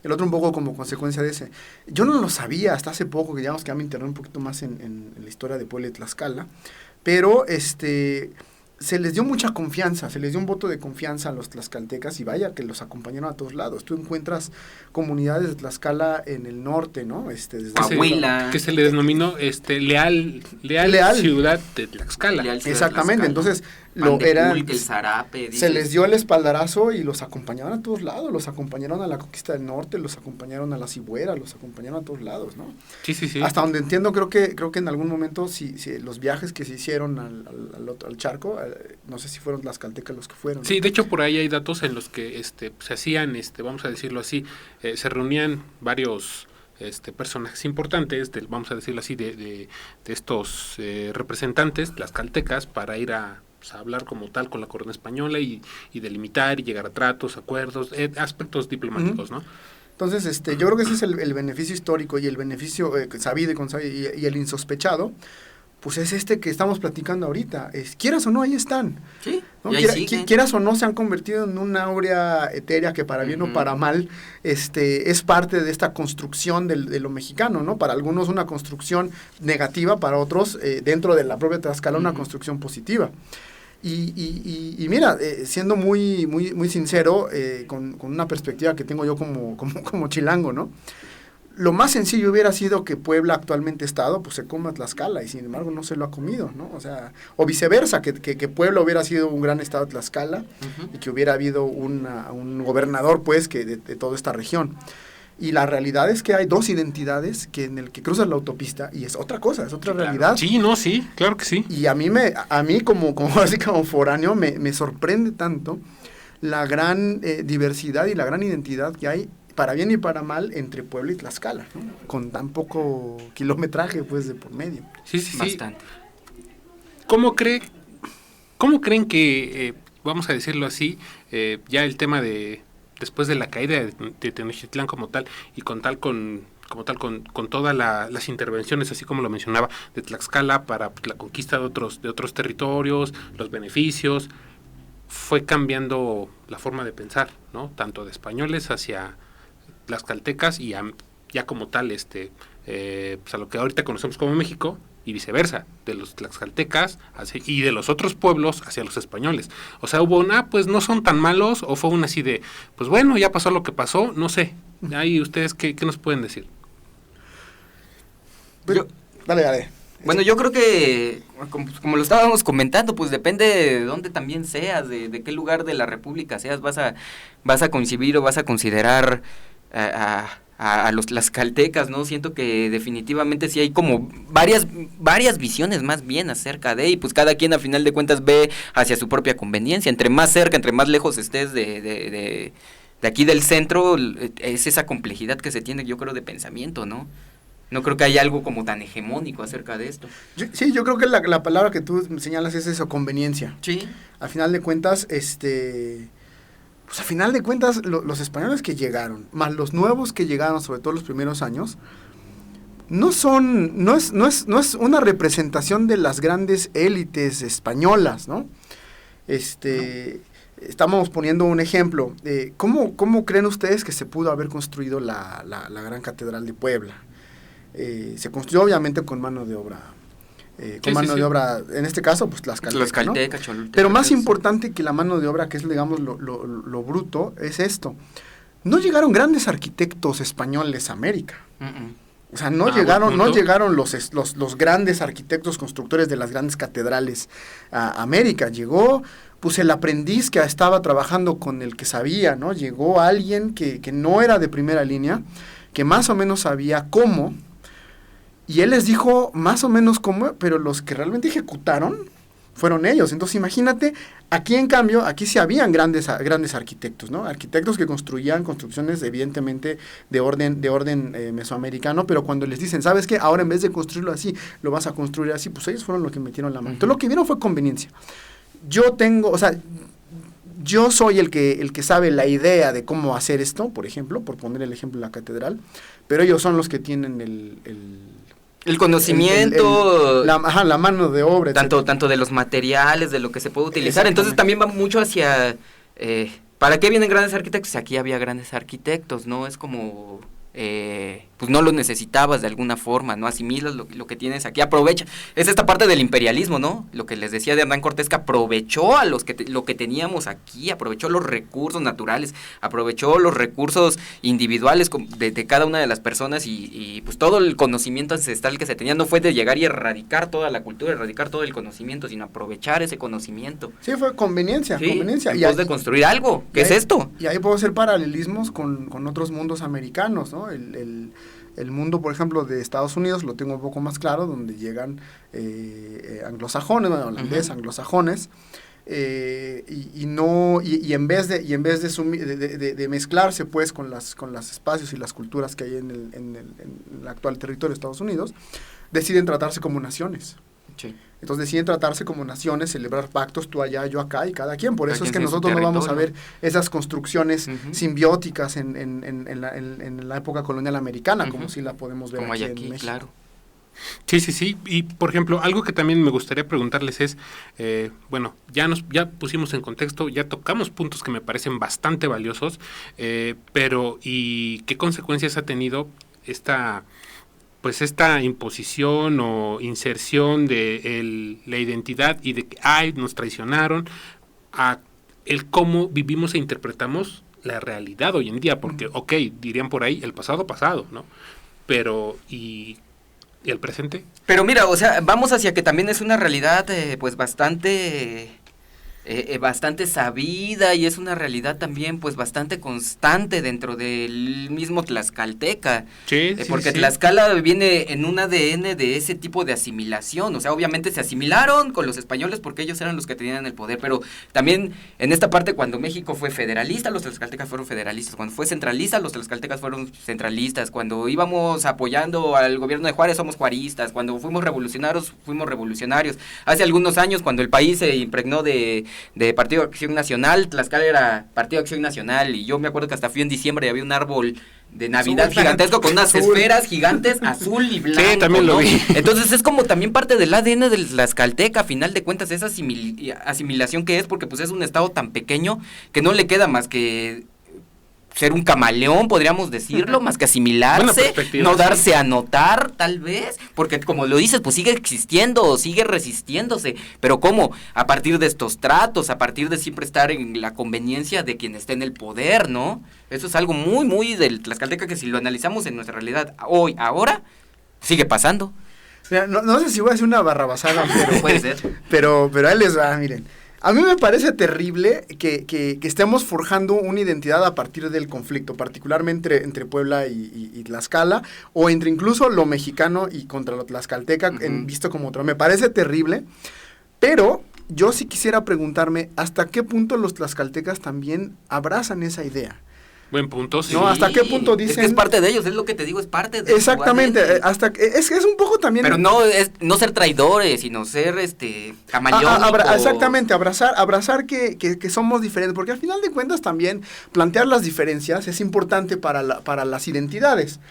un poco como consecuencia de ese. Yo no lo sabía hasta hace poco, que digamos que ya me interné un poquito más en la historia de Puebla y Tlaxcala, pero se les dio mucha confianza, se les dio un voto de confianza a los tlaxcaltecas y vaya que los acompañaron a todos lados. Tú encuentras comunidades de Tlaxcala en el norte, ¿no? Desde Coahuila. Que se le denominó leal ciudad de Tlaxcala. Exactamente, entonces el Zarape, se les dio el espaldarazo y los acompañaron a todos lados, los acompañaron a la conquista del norte, los acompañaron a la Cibuera, los acompañaron a todos lados, ¿no? Sí. Hasta donde entiendo, creo que en algún momento si los viajes que se hicieron al charco, no sé si fueron tlaxcaltecas los que fueron, ¿no? Sí, de hecho por ahí hay datos en los que se hacían, vamos a decirlo así, se reunían varios personajes importantes, vamos a decirlo así, de estos representantes tlaxcaltecas para ir a hablar como tal con la corona española y delimitar y llegar a tratos, acuerdos, aspectos diplomáticos, ¿no? Entonces, yo creo que ese es el beneficio histórico y el beneficio sabido y el insospechado, pues es que estamos platicando ahorita. Quieras o no, ahí están. Sí, ¿no? Quieras o no, se han convertido en una áurea etérea que para bien o para mal es parte de esta construcción de lo mexicano, ¿no? Para algunos una construcción negativa, para otros, dentro de la propia Tlaxcala, una construcción positiva. Y mira, siendo muy sincero, con una perspectiva que tengo yo como chilango, ¿no? Lo más sencillo hubiera sido que Puebla, actualmente estado, pues se coma Tlaxcala, y sin embargo no se lo ha comido, ¿no? O sea, o viceversa, que Puebla hubiera sido un gran estado de Tlaxcala, y que hubiera habido un gobernador, pues, que de toda esta región. Y la realidad es que hay dos identidades en el que cruzas la autopista, y es otra cosa, es otra realidad. Sí, claro que sí. Y a mí como así como foráneo, me sorprende tanto la gran diversidad y la gran identidad que hay, para bien y para mal, entre Puebla y Tlaxcala, ¿no? Con tan poco kilometraje, pues, de por medio. Sí. Bastante. ¿Cómo creen que, vamos a decirlo así, ya el tema después de la caída de Tenochtitlán como tal, y con todas las intervenciones, así como lo mencionaba, de Tlaxcala para la conquista de otros territorios, los beneficios, fue cambiando la forma de pensar, ¿no? Tanto de españoles hacia tlaxcaltecas y ya como tal, pues a lo que ahorita conocemos como México, y viceversa, de los tlaxcaltecas y de los otros pueblos hacia los españoles. O sea, hubo pues no son tan malos, o fue una así de, pues bueno, ya pasó lo que pasó, no sé. Ahí ustedes, ¿qué nos pueden decir? Dale. Bueno, yo creo que, como lo estábamos comentando, pues depende de dónde también seas, de qué lugar de la República seas, vas a concebir o vas a considerar a los tlaxcaltecas, ¿no? Siento que definitivamente sí hay como varias visiones más bien acerca de, y pues cada quien a final de cuentas ve hacia su propia conveniencia. Entre más cerca, entre más lejos estés de aquí del centro, es esa complejidad que se tiene, yo creo, de pensamiento, ¿no? No creo que haya algo como tan hegemónico acerca de esto. Yo creo que la palabra que tú señalas es eso, conveniencia. Sí. A final de cuentas, pues a final de cuentas, los españoles que llegaron, más los nuevos que llegaron, sobre todo los primeros años, no es una representación de las grandes élites españolas, ¿no? Estamos poniendo un ejemplo. ¿Cómo creen ustedes que se pudo haber construido la Gran Catedral de Puebla? Se construyó obviamente con mano de obra. De obra, en este caso, pues tlaxcalteca, ¿no? Cholulteca, pero más importante que la mano de obra, que es, digamos, lo bruto, es esto. No llegaron grandes arquitectos españoles a América. O sea, no llegaron los grandes arquitectos constructores de las grandes catedrales a América. Llegó, pues, el aprendiz que estaba trabajando con el que sabía, ¿no? Llegó alguien que no era de primera línea, que más o menos sabía cómo. Y él les dijo más o menos cómo, pero los que realmente ejecutaron fueron ellos. Entonces imagínate, aquí en cambio, aquí sí habían grandes arquitectos, ¿no? Arquitectos que construían construcciones evidentemente de orden mesoamericano, pero cuando les dicen, ¿sabes qué? Ahora en vez de construirlo así, lo vas a construir así, pues ellos fueron los que metieron la mano. Entonces lo que vieron fue conveniencia. Yo soy el que sabe la idea de cómo hacer esto, por ejemplo, por poner el ejemplo de la catedral, pero ellos son los que tienen el conocimiento, la mano de obra, tanto de los materiales, de lo que se puede utilizar. Entonces también va mucho hacia ¿para qué vienen grandes arquitectos? Aquí había grandes arquitectos, ¿no? Es como pues no lo necesitabas de alguna forma, ¿no? Asimilas lo que tienes aquí, aprovecha. Es esta parte del imperialismo, ¿no? Lo que les decía de Hernán Cortés, que aprovechó a lo que teníamos aquí, aprovechó los recursos naturales, aprovechó los recursos individuales de cada una de las personas y pues todo el conocimiento ancestral que se tenía no fue de llegar y erradicar toda la cultura, erradicar todo el conocimiento, sino aprovechar ese conocimiento. Sí, fue conveniencia. En pos de construir algo. ¿Qué es esto? Y ahí puedo hacer paralelismos con otros mundos americanos, ¿no? El mundo, por ejemplo, de Estados Unidos lo tengo un poco más claro, donde llegan anglosajones, holandés, anglosajones, y en vez de mezclarse pues con las espacios y las culturas que hay en el actual territorio de Estados Unidos, deciden tratarse como naciones. Sí. Entonces deciden tratarse como naciones, celebrar pactos, tú allá, yo acá, y cada quien. Por eso es que nosotros no vamos a ver esas construcciones simbióticas en la época colonial americana, como sí la podemos ver como aquí en México. Claro. Sí. Y, por ejemplo, algo que también me gustaría preguntarles es, ya pusimos en contexto, ya tocamos puntos que me parecen bastante valiosos, pero ¿y qué consecuencias ha tenido esta imposición o inserción de la identidad y de que nos traicionaron, a el cómo vivimos e interpretamos la realidad hoy en día? Porque, dirían por ahí, el pasado, ¿no? Pero, ¿y el presente? Pero mira, o sea, vamos hacia que también es una realidad, pues, bastante sabida, y es una realidad también pues bastante constante dentro del mismo tlaxcalteca, porque Tlaxcala viene en un ADN de ese tipo de asimilación. O sea, obviamente se asimilaron con los españoles porque ellos eran los que tenían el poder, pero también en esta parte, cuando México fue federalista, los tlaxcaltecas fueron federalistas; cuando fue centralista, los tlaxcaltecas fueron centralistas; cuando íbamos apoyando al gobierno de Juárez, somos juaristas; cuando fuimos revolucionarios, fuimos revolucionarios. Hace algunos años, cuando el país se impregnó de Partido de Acción Nacional, Tlaxcala era Partido de Acción Nacional, y yo me acuerdo que hasta fui en diciembre y había un árbol de Navidad gigantesco con unas esferas gigantes azul y blanco. Sí, también lo vi. Entonces es como también parte del ADN del tlaxcalteca, a final de cuentas, esa asimilación que es, porque pues es un estado tan pequeño que no le queda más que ser un camaleón, podríamos decirlo, más que asimilarse, no darse a notar, tal vez, porque como lo dices, pues sigue existiendo, sigue resistiéndose, pero ¿cómo? A partir de estos tratos, a partir de siempre estar en la conveniencia de quien esté en el poder, ¿no? Eso es algo muy, muy del tlaxcalteca, que si lo analizamos en nuestra realidad hoy, ahora, sigue pasando. Mira, no sé si voy a hacer una barrabasada, pero puede ser. Pero ahí les va, miren. A mí me parece terrible que estemos forjando una identidad a partir del conflicto, particularmente entre Puebla y Tlaxcala, o entre incluso lo mexicano y contra lo tlaxcalteca, visto como otro. Me parece terrible, pero yo sí quisiera preguntarme hasta qué punto los tlaxcaltecas también abrazan esa idea. Buen punto, sí. ¿No? ¿Hasta qué punto dicen? Es que es parte de ellos, es lo que te digo, es parte de exactamente, hasta es un poco también. Pero no ser traidores, sino ser camaleónicos. Exactamente, abrazar que somos diferentes, porque al final de cuentas también plantear las diferencias es importante para las identidades.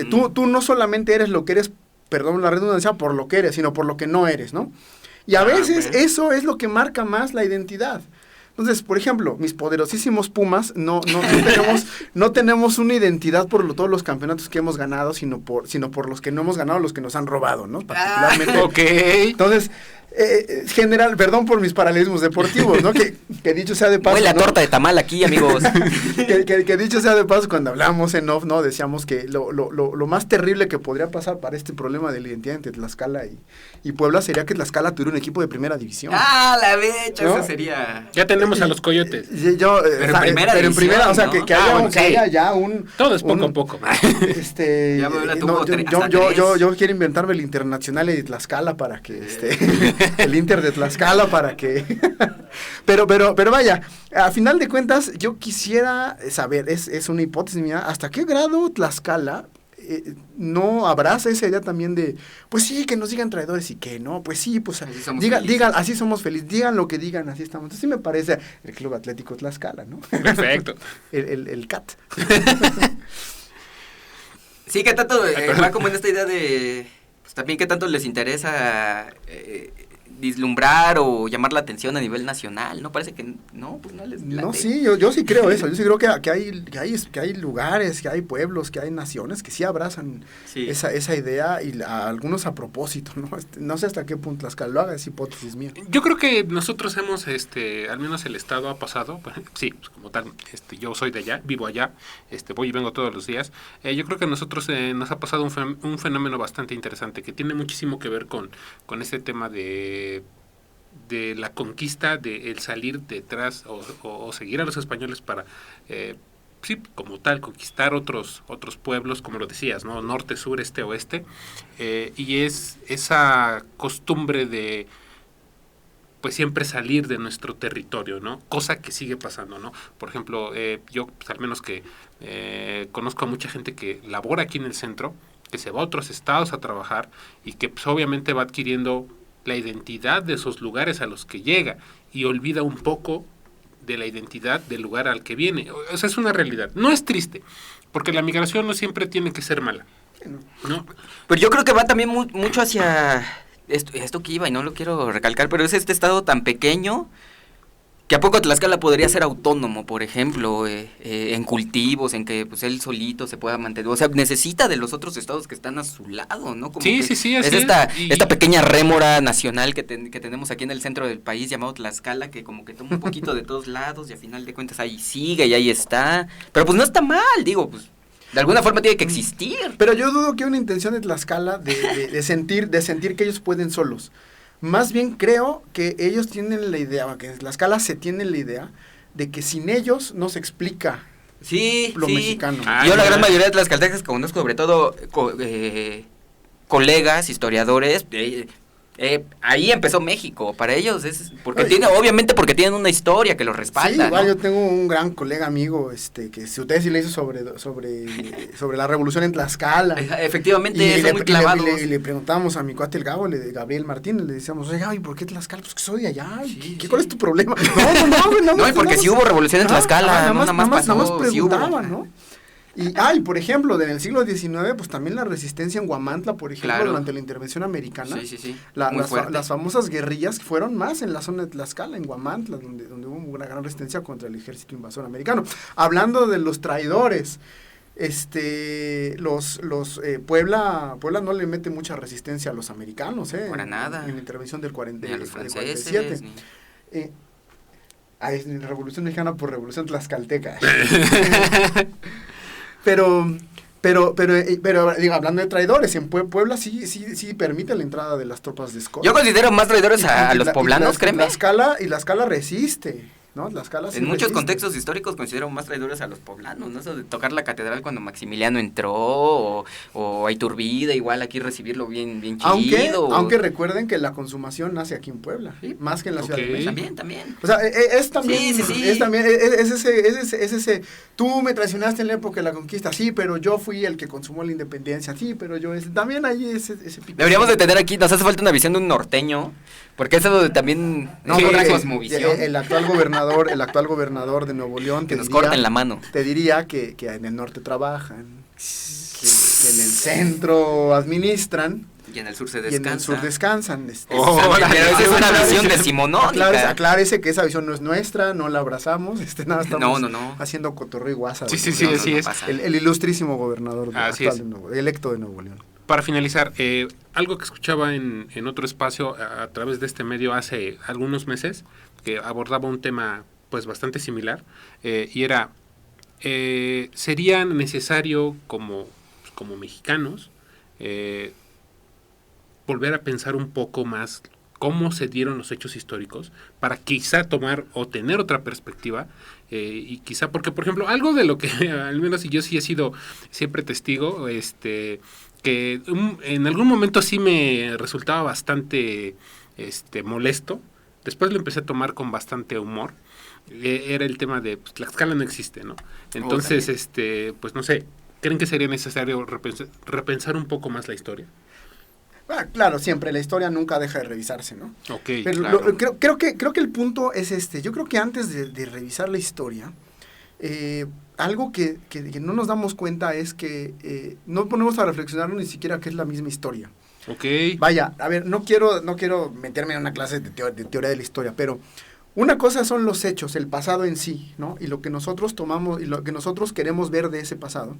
Tú no solamente eres lo que eres, perdón la redundancia, por lo que eres, sino por lo que no eres, ¿no? Y a veces eso es lo que marca más la identidad. Entonces, por ejemplo, mis poderosísimos Pumas no tenemos una identidad por todos los campeonatos que hemos ganado, sino por los que no hemos ganado, los que nos han robado, ¿no? Particularmente. Ok. Entonces, general, perdón por mis paralelismos deportivos, ¿no? Que dicho sea de paso. Huele la torta de tamal aquí, amigos. que dicho sea de paso, cuando hablamos en off, ¿no? Decíamos que lo más terrible que podría pasar para este problema de la identidad entre Tlaxcala y Puebla sería que Tlaxcala tuviera un equipo de primera división. La becha, ¿no? Eso sería. Ya tenemos a los Coyotes. Pero en primera, o sea, ¿no? que haya ya un... Todo es poco a poco. Yo quiero inventarme el Internacional de Tlaxcala para que, el Inter de Tlaxcala para que... pero vaya, a final de cuentas, yo quisiera saber, es una hipótesis mía, ¿hasta qué grado Tlaxcala no abraza esa idea también de, pues sí, que nos digan traidores y que no, pues sí, pues digan, así somos felices, digan lo que digan, así estamos. Entonces sí me parece el Club Atlético Tlaxcala, ¿no? Perfecto. el CAT. Sí, que tanto va como en esta idea de, pues también que tanto les interesa vislumbrar o llamar la atención a nivel nacional, ¿no? Parece que no, pues no les late. No, sí, yo sí creo eso, yo sí creo que hay lugares, que hay pueblos, que hay naciones que sí abrazan esa idea y algunos a propósito, ¿no? No sé hasta qué punto Tlaxcala lo haga, es hipótesis mía. Yo creo que nosotros hemos, al menos el Estado ha pasado, sí, pues como tal, yo soy de allá, vivo allá, voy y vengo todos los días, yo creo que a nosotros nos ha pasado un fenómeno bastante interesante que tiene muchísimo que ver con este tema de la conquista, de el salir detrás o seguir a los españoles para, sí, como tal, conquistar otros pueblos, como lo decías, ¿no? Norte, sur, este, oeste, y es esa costumbre de, pues, siempre salir de nuestro territorio, ¿no? Cosa que sigue pasando, ¿no? Por ejemplo, yo, pues, al menos que conozco a mucha gente que labora aquí en el centro, que se va a otros estados a trabajar y que, pues, obviamente va adquiriendo la identidad de esos lugares a los que llega y olvida un poco de la identidad del lugar al que viene. O sea, es una realidad. No es triste, porque la migración no siempre tiene que ser mala, ¿no? Pero yo creo que va también mucho hacia esto que iba, y no lo quiero recalcar, pero es este estado tan pequeño que a poco Tlaxcala podría ser autónomo, por ejemplo, en cultivos, en que pues él solito se pueda mantener. O sea, necesita de los otros estados que están a su lado, ¿no? Como sí, así es. Esta pequeña rémora nacional que tenemos aquí en el centro del país llamado Tlaxcala, que como que toma un poquito de todos lados y a final de cuentas ahí sigue y ahí está. Pero pues no está mal, digo, pues de alguna forma tiene que existir. Pero yo dudo que una intención de Tlaxcala de sentir que ellos pueden solos. Más bien creo que ellos tienen la idea, que en Tlaxcala se tiene la idea de que sin ellos no se explica lo mexicano. Yo la gran mayoría de tlaxcaltecas que conozco, sobre todo colegas, historiadores, ahí empezó México. Para ellos es porque obviamente porque tienen una historia que los respalda. Sí, igual, ¿no? yo tengo un gran colega amigo, que si ustedes sí le hizo sobre la revolución en Tlaxcala. Efectivamente, son muy clavados. Y le preguntamos a mi cuate el Gabo, Gabriel Martínez, le decíamos, oye, Gaby, ¿por qué Tlaxcala? Pues que soy de allá, ¿cuál es tu problema? No, y porque si hubo revolución en Tlaxcala, nada más preguntaban, ¿no? Y por ejemplo, en el siglo XIX, pues también la resistencia en Huamantla, por ejemplo, durante la intervención americana. Sí. Las famosas guerrillas fueron más en la zona de Tlaxcala, en Huamantla, donde hubo una gran resistencia contra el ejército invasor americano. Hablando de los traidores, Puebla no le mete mucha resistencia a los americanos, para nada. En la intervención del 47. Revolución Mexicana por Revolución Tlaxcalteca. Pero Pero digo, hablando de traidores, en Puebla sí permite la entrada de las tropas de Scott. Yo considero más traidores a los poblanos, créeme. La escala resiste, ¿no? La escala en muchos contextos históricos considero más traidores a los poblanos, ¿no? Eso de tocar la catedral cuando Maximiliano entró, o a Iturbide, igual aquí recibirlo bien chido. Aunque recuerden que la consumación nace aquí en Puebla, ¿sí? Más que en la Ciudad de México. También. O sea, es también, sí. Es también, es ese, tú me traicionaste en la época de la conquista, sí, pero yo fui el que consumó la independencia, sí, pero yo, también hay ese pico. Deberíamos de tener aquí, nos hace falta una visión de un norteño, porque eso también es otra cosmovisión. El actual gobernador de Nuevo León que nos corten la mano. Te diría que en el norte trabajan, que en el centro administran. Y en el sur se descansan. Pero esa es una visión decimonónica. Aclárese que esa visión no es nuestra, no la abrazamos, nada, estamos no. haciendo cotorreo y guasa. Sí, así es. El ilustrísimo gobernador electo de Nuevo León. Para finalizar, algo que escuchaba en otro espacio a través de este medio hace algunos meses, que abordaba un tema pues bastante similar, y era, sería necesario como mexicanos volver a pensar un poco más cómo se dieron los hechos históricos para quizá tomar o tener otra perspectiva, y quizá porque, por ejemplo, algo de lo que al menos yo sí he sido siempre testigo, que en algún momento sí me resultaba bastante molesto, después lo empecé a tomar con bastante humor, era el tema de pues, Tlaxcala no existe, ¿no? Entonces, pues no sé, ¿creen que sería necesario repensar un poco más la historia? Claro, siempre, la historia nunca deja de revisarse, ¿no? Okay, pero claro. Creo que el punto es yo creo que antes de revisar la historia, algo que no nos damos cuenta es que no ponemos a reflexionar ni siquiera qué es la misma historia. Okay. Vaya, a ver, no quiero meterme en una clase de teoría de la historia, pero una cosa son los hechos, el pasado en sí, ¿no? Y lo que nosotros tomamos y lo que nosotros queremos ver de ese pasado.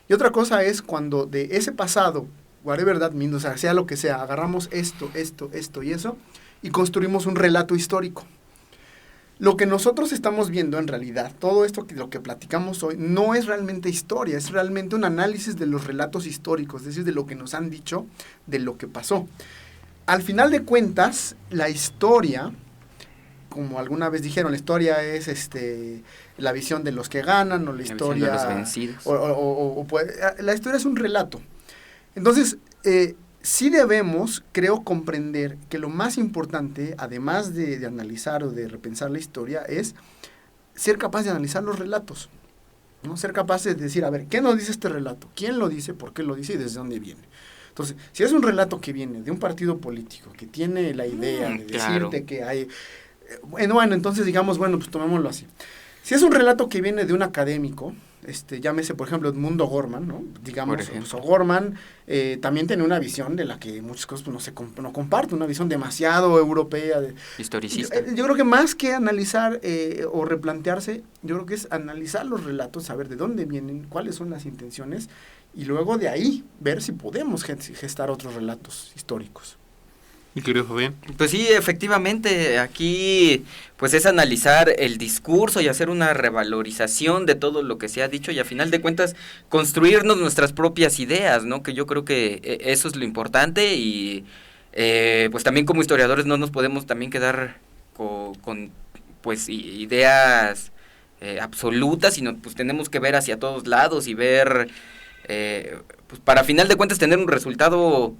Y otra cosa es cuando de ese pasado, whatever that means, o sea, sea lo que sea, agarramos esto y eso, y construimos un relato histórico. Lo que nosotros estamos viendo en realidad, todo esto lo que platicamos hoy, no es realmente historia, es realmente un análisis de los relatos históricos, es decir, de lo que nos han dicho, de lo que pasó. Al final de cuentas, la historia, como alguna vez dijeron, la historia es la visión de los que ganan, o la historia... de los vencidos. La historia es un relato. Entonces, sí debemos, creo, comprender que lo más importante, además de analizar o de repensar la historia, es ser capaz de analizar los relatos, ¿no? Ser capaz de decir, a ver, ¿qué nos dice este relato? ¿Quién lo dice? ¿Por qué lo dice? ¿Y desde dónde viene? Entonces, si es un relato que viene de un partido político, que tiene la idea de decirte que hay... Bueno, entonces digamos, bueno, pues tomémoslo así. Si es un relato que viene de un académico, llámese, por ejemplo, Edmundo Gorman, ¿no? Digamos, Gorman también tiene una visión de la que muchas cosas pues, no comparte, una visión demasiado europea. Historicista. Yo creo que más que analizar o replantearse, yo creo que es analizar los relatos, saber de dónde vienen, cuáles son las intenciones, y luego de ahí ver si podemos gestar otros relatos históricos. Mi querido Fabián. Pues sí, efectivamente, aquí pues es analizar el discurso y hacer una revalorización de todo lo que se ha dicho y a final de cuentas construirnos nuestras propias ideas, ¿no? Que yo creo que eso es lo importante y pues también como historiadores no nos podemos también quedar con pues ideas absolutas, sino pues tenemos que ver hacia todos lados y ver, pues para a final de cuentas tener un resultado...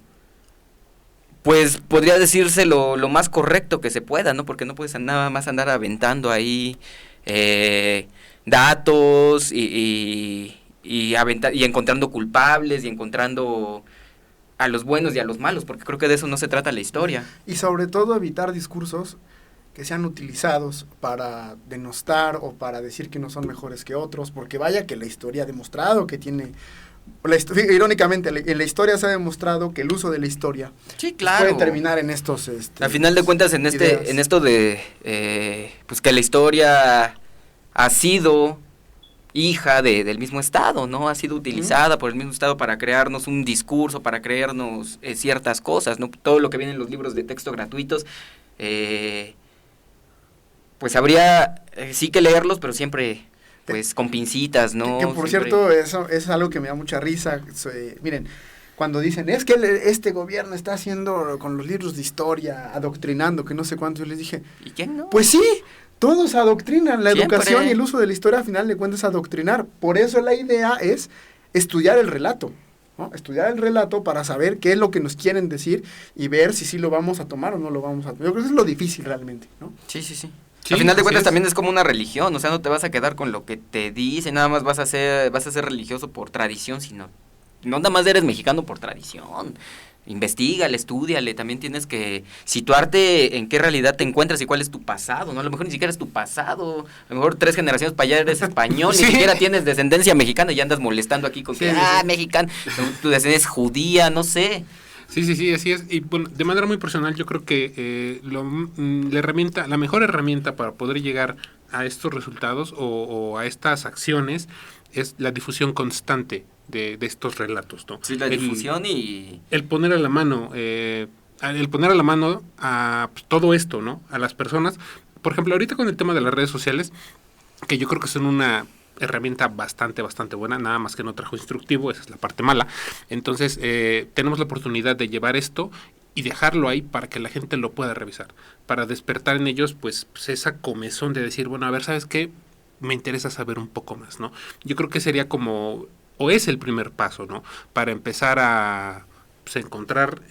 Pues podría decirse lo más correcto que se pueda, ¿no? Porque no puedes nada más andar aventando ahí datos y encontrando culpables y encontrando a los buenos y a los malos, porque creo que de eso no se trata la historia. Y sobre todo evitar discursos que sean utilizados para denostar o para decir que no son mejores que otros, porque vaya que la historia ha demostrado que tiene... irónicamente, en la historia se ha demostrado que el uso de la historia puede terminar en estos... Al final de cuentas, en esto de pues que la historia ha sido hija del mismo Estado, ¿no? Ha sido utilizada por el mismo Estado para crearnos un discurso, para crearnos ciertas cosas, ¿no? Todo lo que viene en los libros de texto gratuitos, pues habría sí que leerlos, pero siempre... pues con pincitas, ¿no? Que por cierto, eso es algo que me da mucha risa. Miren, cuando dicen, es que este gobierno está haciendo con los libros de historia, adoctrinando, que no sé cuánto, yo les dije, ¿y quién no? Pues sí, todos adoctrinan. La Siempre. Educación y el uso de la historia, a final de cuentas, adoctrinar. Por eso la idea es estudiar el relato, ¿no? Estudiar el relato para saber qué es lo que nos quieren decir y ver si sí lo vamos a tomar o no lo vamos a tomar. Yo creo que eso es lo difícil realmente, ¿no? Sí. Al final de cuentas también es como una religión, o sea, no te vas a quedar con lo que te dice, nada más vas a ser religioso por tradición, sino no nada más eres mexicano por tradición. Investígale, estúdiale, también tienes que situarte en qué realidad te encuentras y cuál es tu pasado, ¿no? A lo mejor ni siquiera es tu pasado, a lo mejor 3 generaciones para allá eres español, Sí. ni siquiera tienes descendencia mexicana y andas molestando aquí con mexicano, tu descendencia es judía, no sé. Sí, así es. Y bueno, de manera muy personal, yo creo que la mejor herramienta para poder llegar a estos resultados o a estas acciones es la difusión constante de estos relatos, ¿no? Sí, la difusión y... El poner a la mano, a pues, todo esto, ¿no? A las personas. Por ejemplo, ahorita con el tema de las redes sociales, que yo creo que son una herramienta bastante buena, nada más que no trajo instructivo, esa es la parte mala. Entonces, tenemos la oportunidad de llevar esto y dejarlo ahí para que la gente lo pueda revisar, para despertar en ellos pues esa comezón de decir, bueno, a ver, ¿sabes qué? Me interesa saber un poco más, ¿no? Yo creo que sería como, o es el primer paso, ¿no? Para empezar a pues, encontrar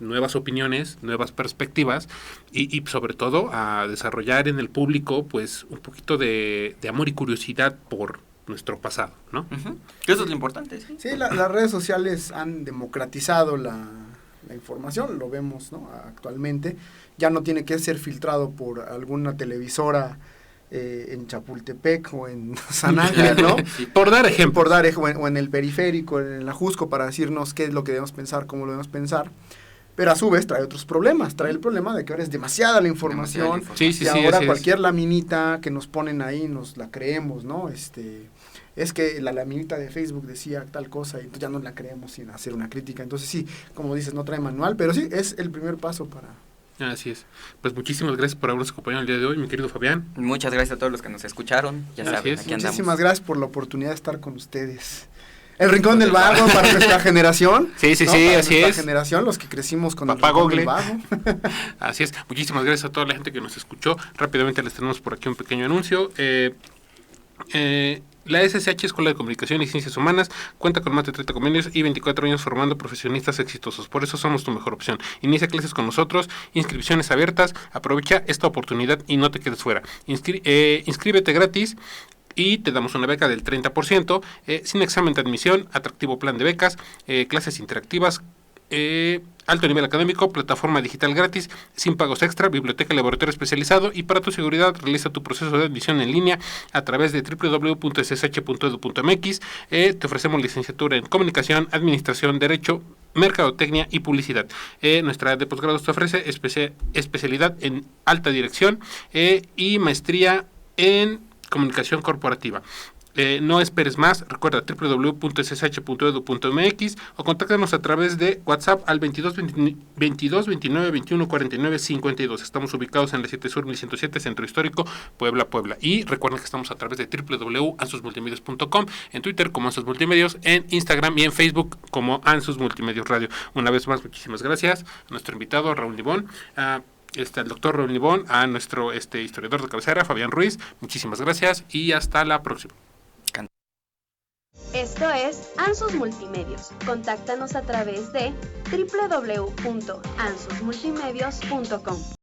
nuevas opiniones, nuevas perspectivas y sobre todo a desarrollar en el público pues un poquito de amor y curiosidad por nuestro pasado, ¿no? Uh-huh. Eso es lo importante, ¿sí? Sí, las redes sociales han democratizado la información, lo vemos, ¿no? Actualmente ya no tiene que ser filtrado por alguna televisora en Chapultepec o en San Ángel, ¿no? Sí, por dar ejemplo. O en el periférico, en la Jusco, para decirnos qué es lo que debemos pensar, cómo lo debemos pensar. Pero a su vez trae otros problemas. Trae el problema de que ahora es demasiada la información. Sí, y ahora cualquier laminita que nos ponen ahí nos la creemos, ¿no? Es que la laminita de Facebook decía tal cosa y ya no la creemos sin hacer una crítica. Entonces sí, como dices, no trae manual, pero sí, es el primer paso para... Así es. Pues muchísimas gracias por habernos acompañado el día de hoy, mi querido Fabián. Muchas gracias a todos los que nos escucharon. Ya saben, aquí andamos. Muchísimas gracias por la oportunidad de estar con ustedes. El Rincón del Vago para nuestra generación. Sí, ¿no? así para es. Nuestra generación, los que crecimos con Papá el Rincón Google. del Vago. Así es. Muchísimas gracias a toda la gente que nos escuchó. Rápidamente les tenemos por aquí un pequeño anuncio. La SSH Escuela de Comunicación y Ciencias Humanas cuenta con más de 30 convenios y 24 años formando profesionistas exitosos. Por eso somos tu mejor opción. Inicia clases con nosotros, inscripciones abiertas, aprovecha esta oportunidad y no te quedes fuera. Inscríbete gratis y te damos una beca del 30%, sin examen de admisión, atractivo plan de becas, clases interactivas, alto nivel académico, plataforma digital gratis, sin pagos extra, biblioteca y laboratorio especializado, y para tu seguridad realiza tu proceso de admisión en línea a través de www.ssh.edu.mx. Te ofrecemos licenciatura en Comunicación, Administración, Derecho, Mercadotecnia y Publicidad. Nuestra área de posgrados te ofrece especialidad en Alta Dirección y maestría en Comunicación Corporativa. No esperes más, recuerda www.ssh.edu.mx o contáctanos a través de WhatsApp al 22 29 21 49 52. Estamos ubicados en la 7 Sur 1107, Centro Histórico, Puebla. Y recuerden que estamos a través de www.ansusmultimedios.com, en Twitter como Ansus Multimedios, en Instagram y en Facebook como Ansus Multimedios Radio. Una vez más, muchísimas gracias a nuestro invitado Raúl Nibón, al doctor Raúl Nibón, a nuestro historiador de cabecera, Fabián Ruiz. Muchísimas gracias y hasta la próxima. Esto es Ansus Multimedios. Contáctanos a través de www.ansusmultimedios.com.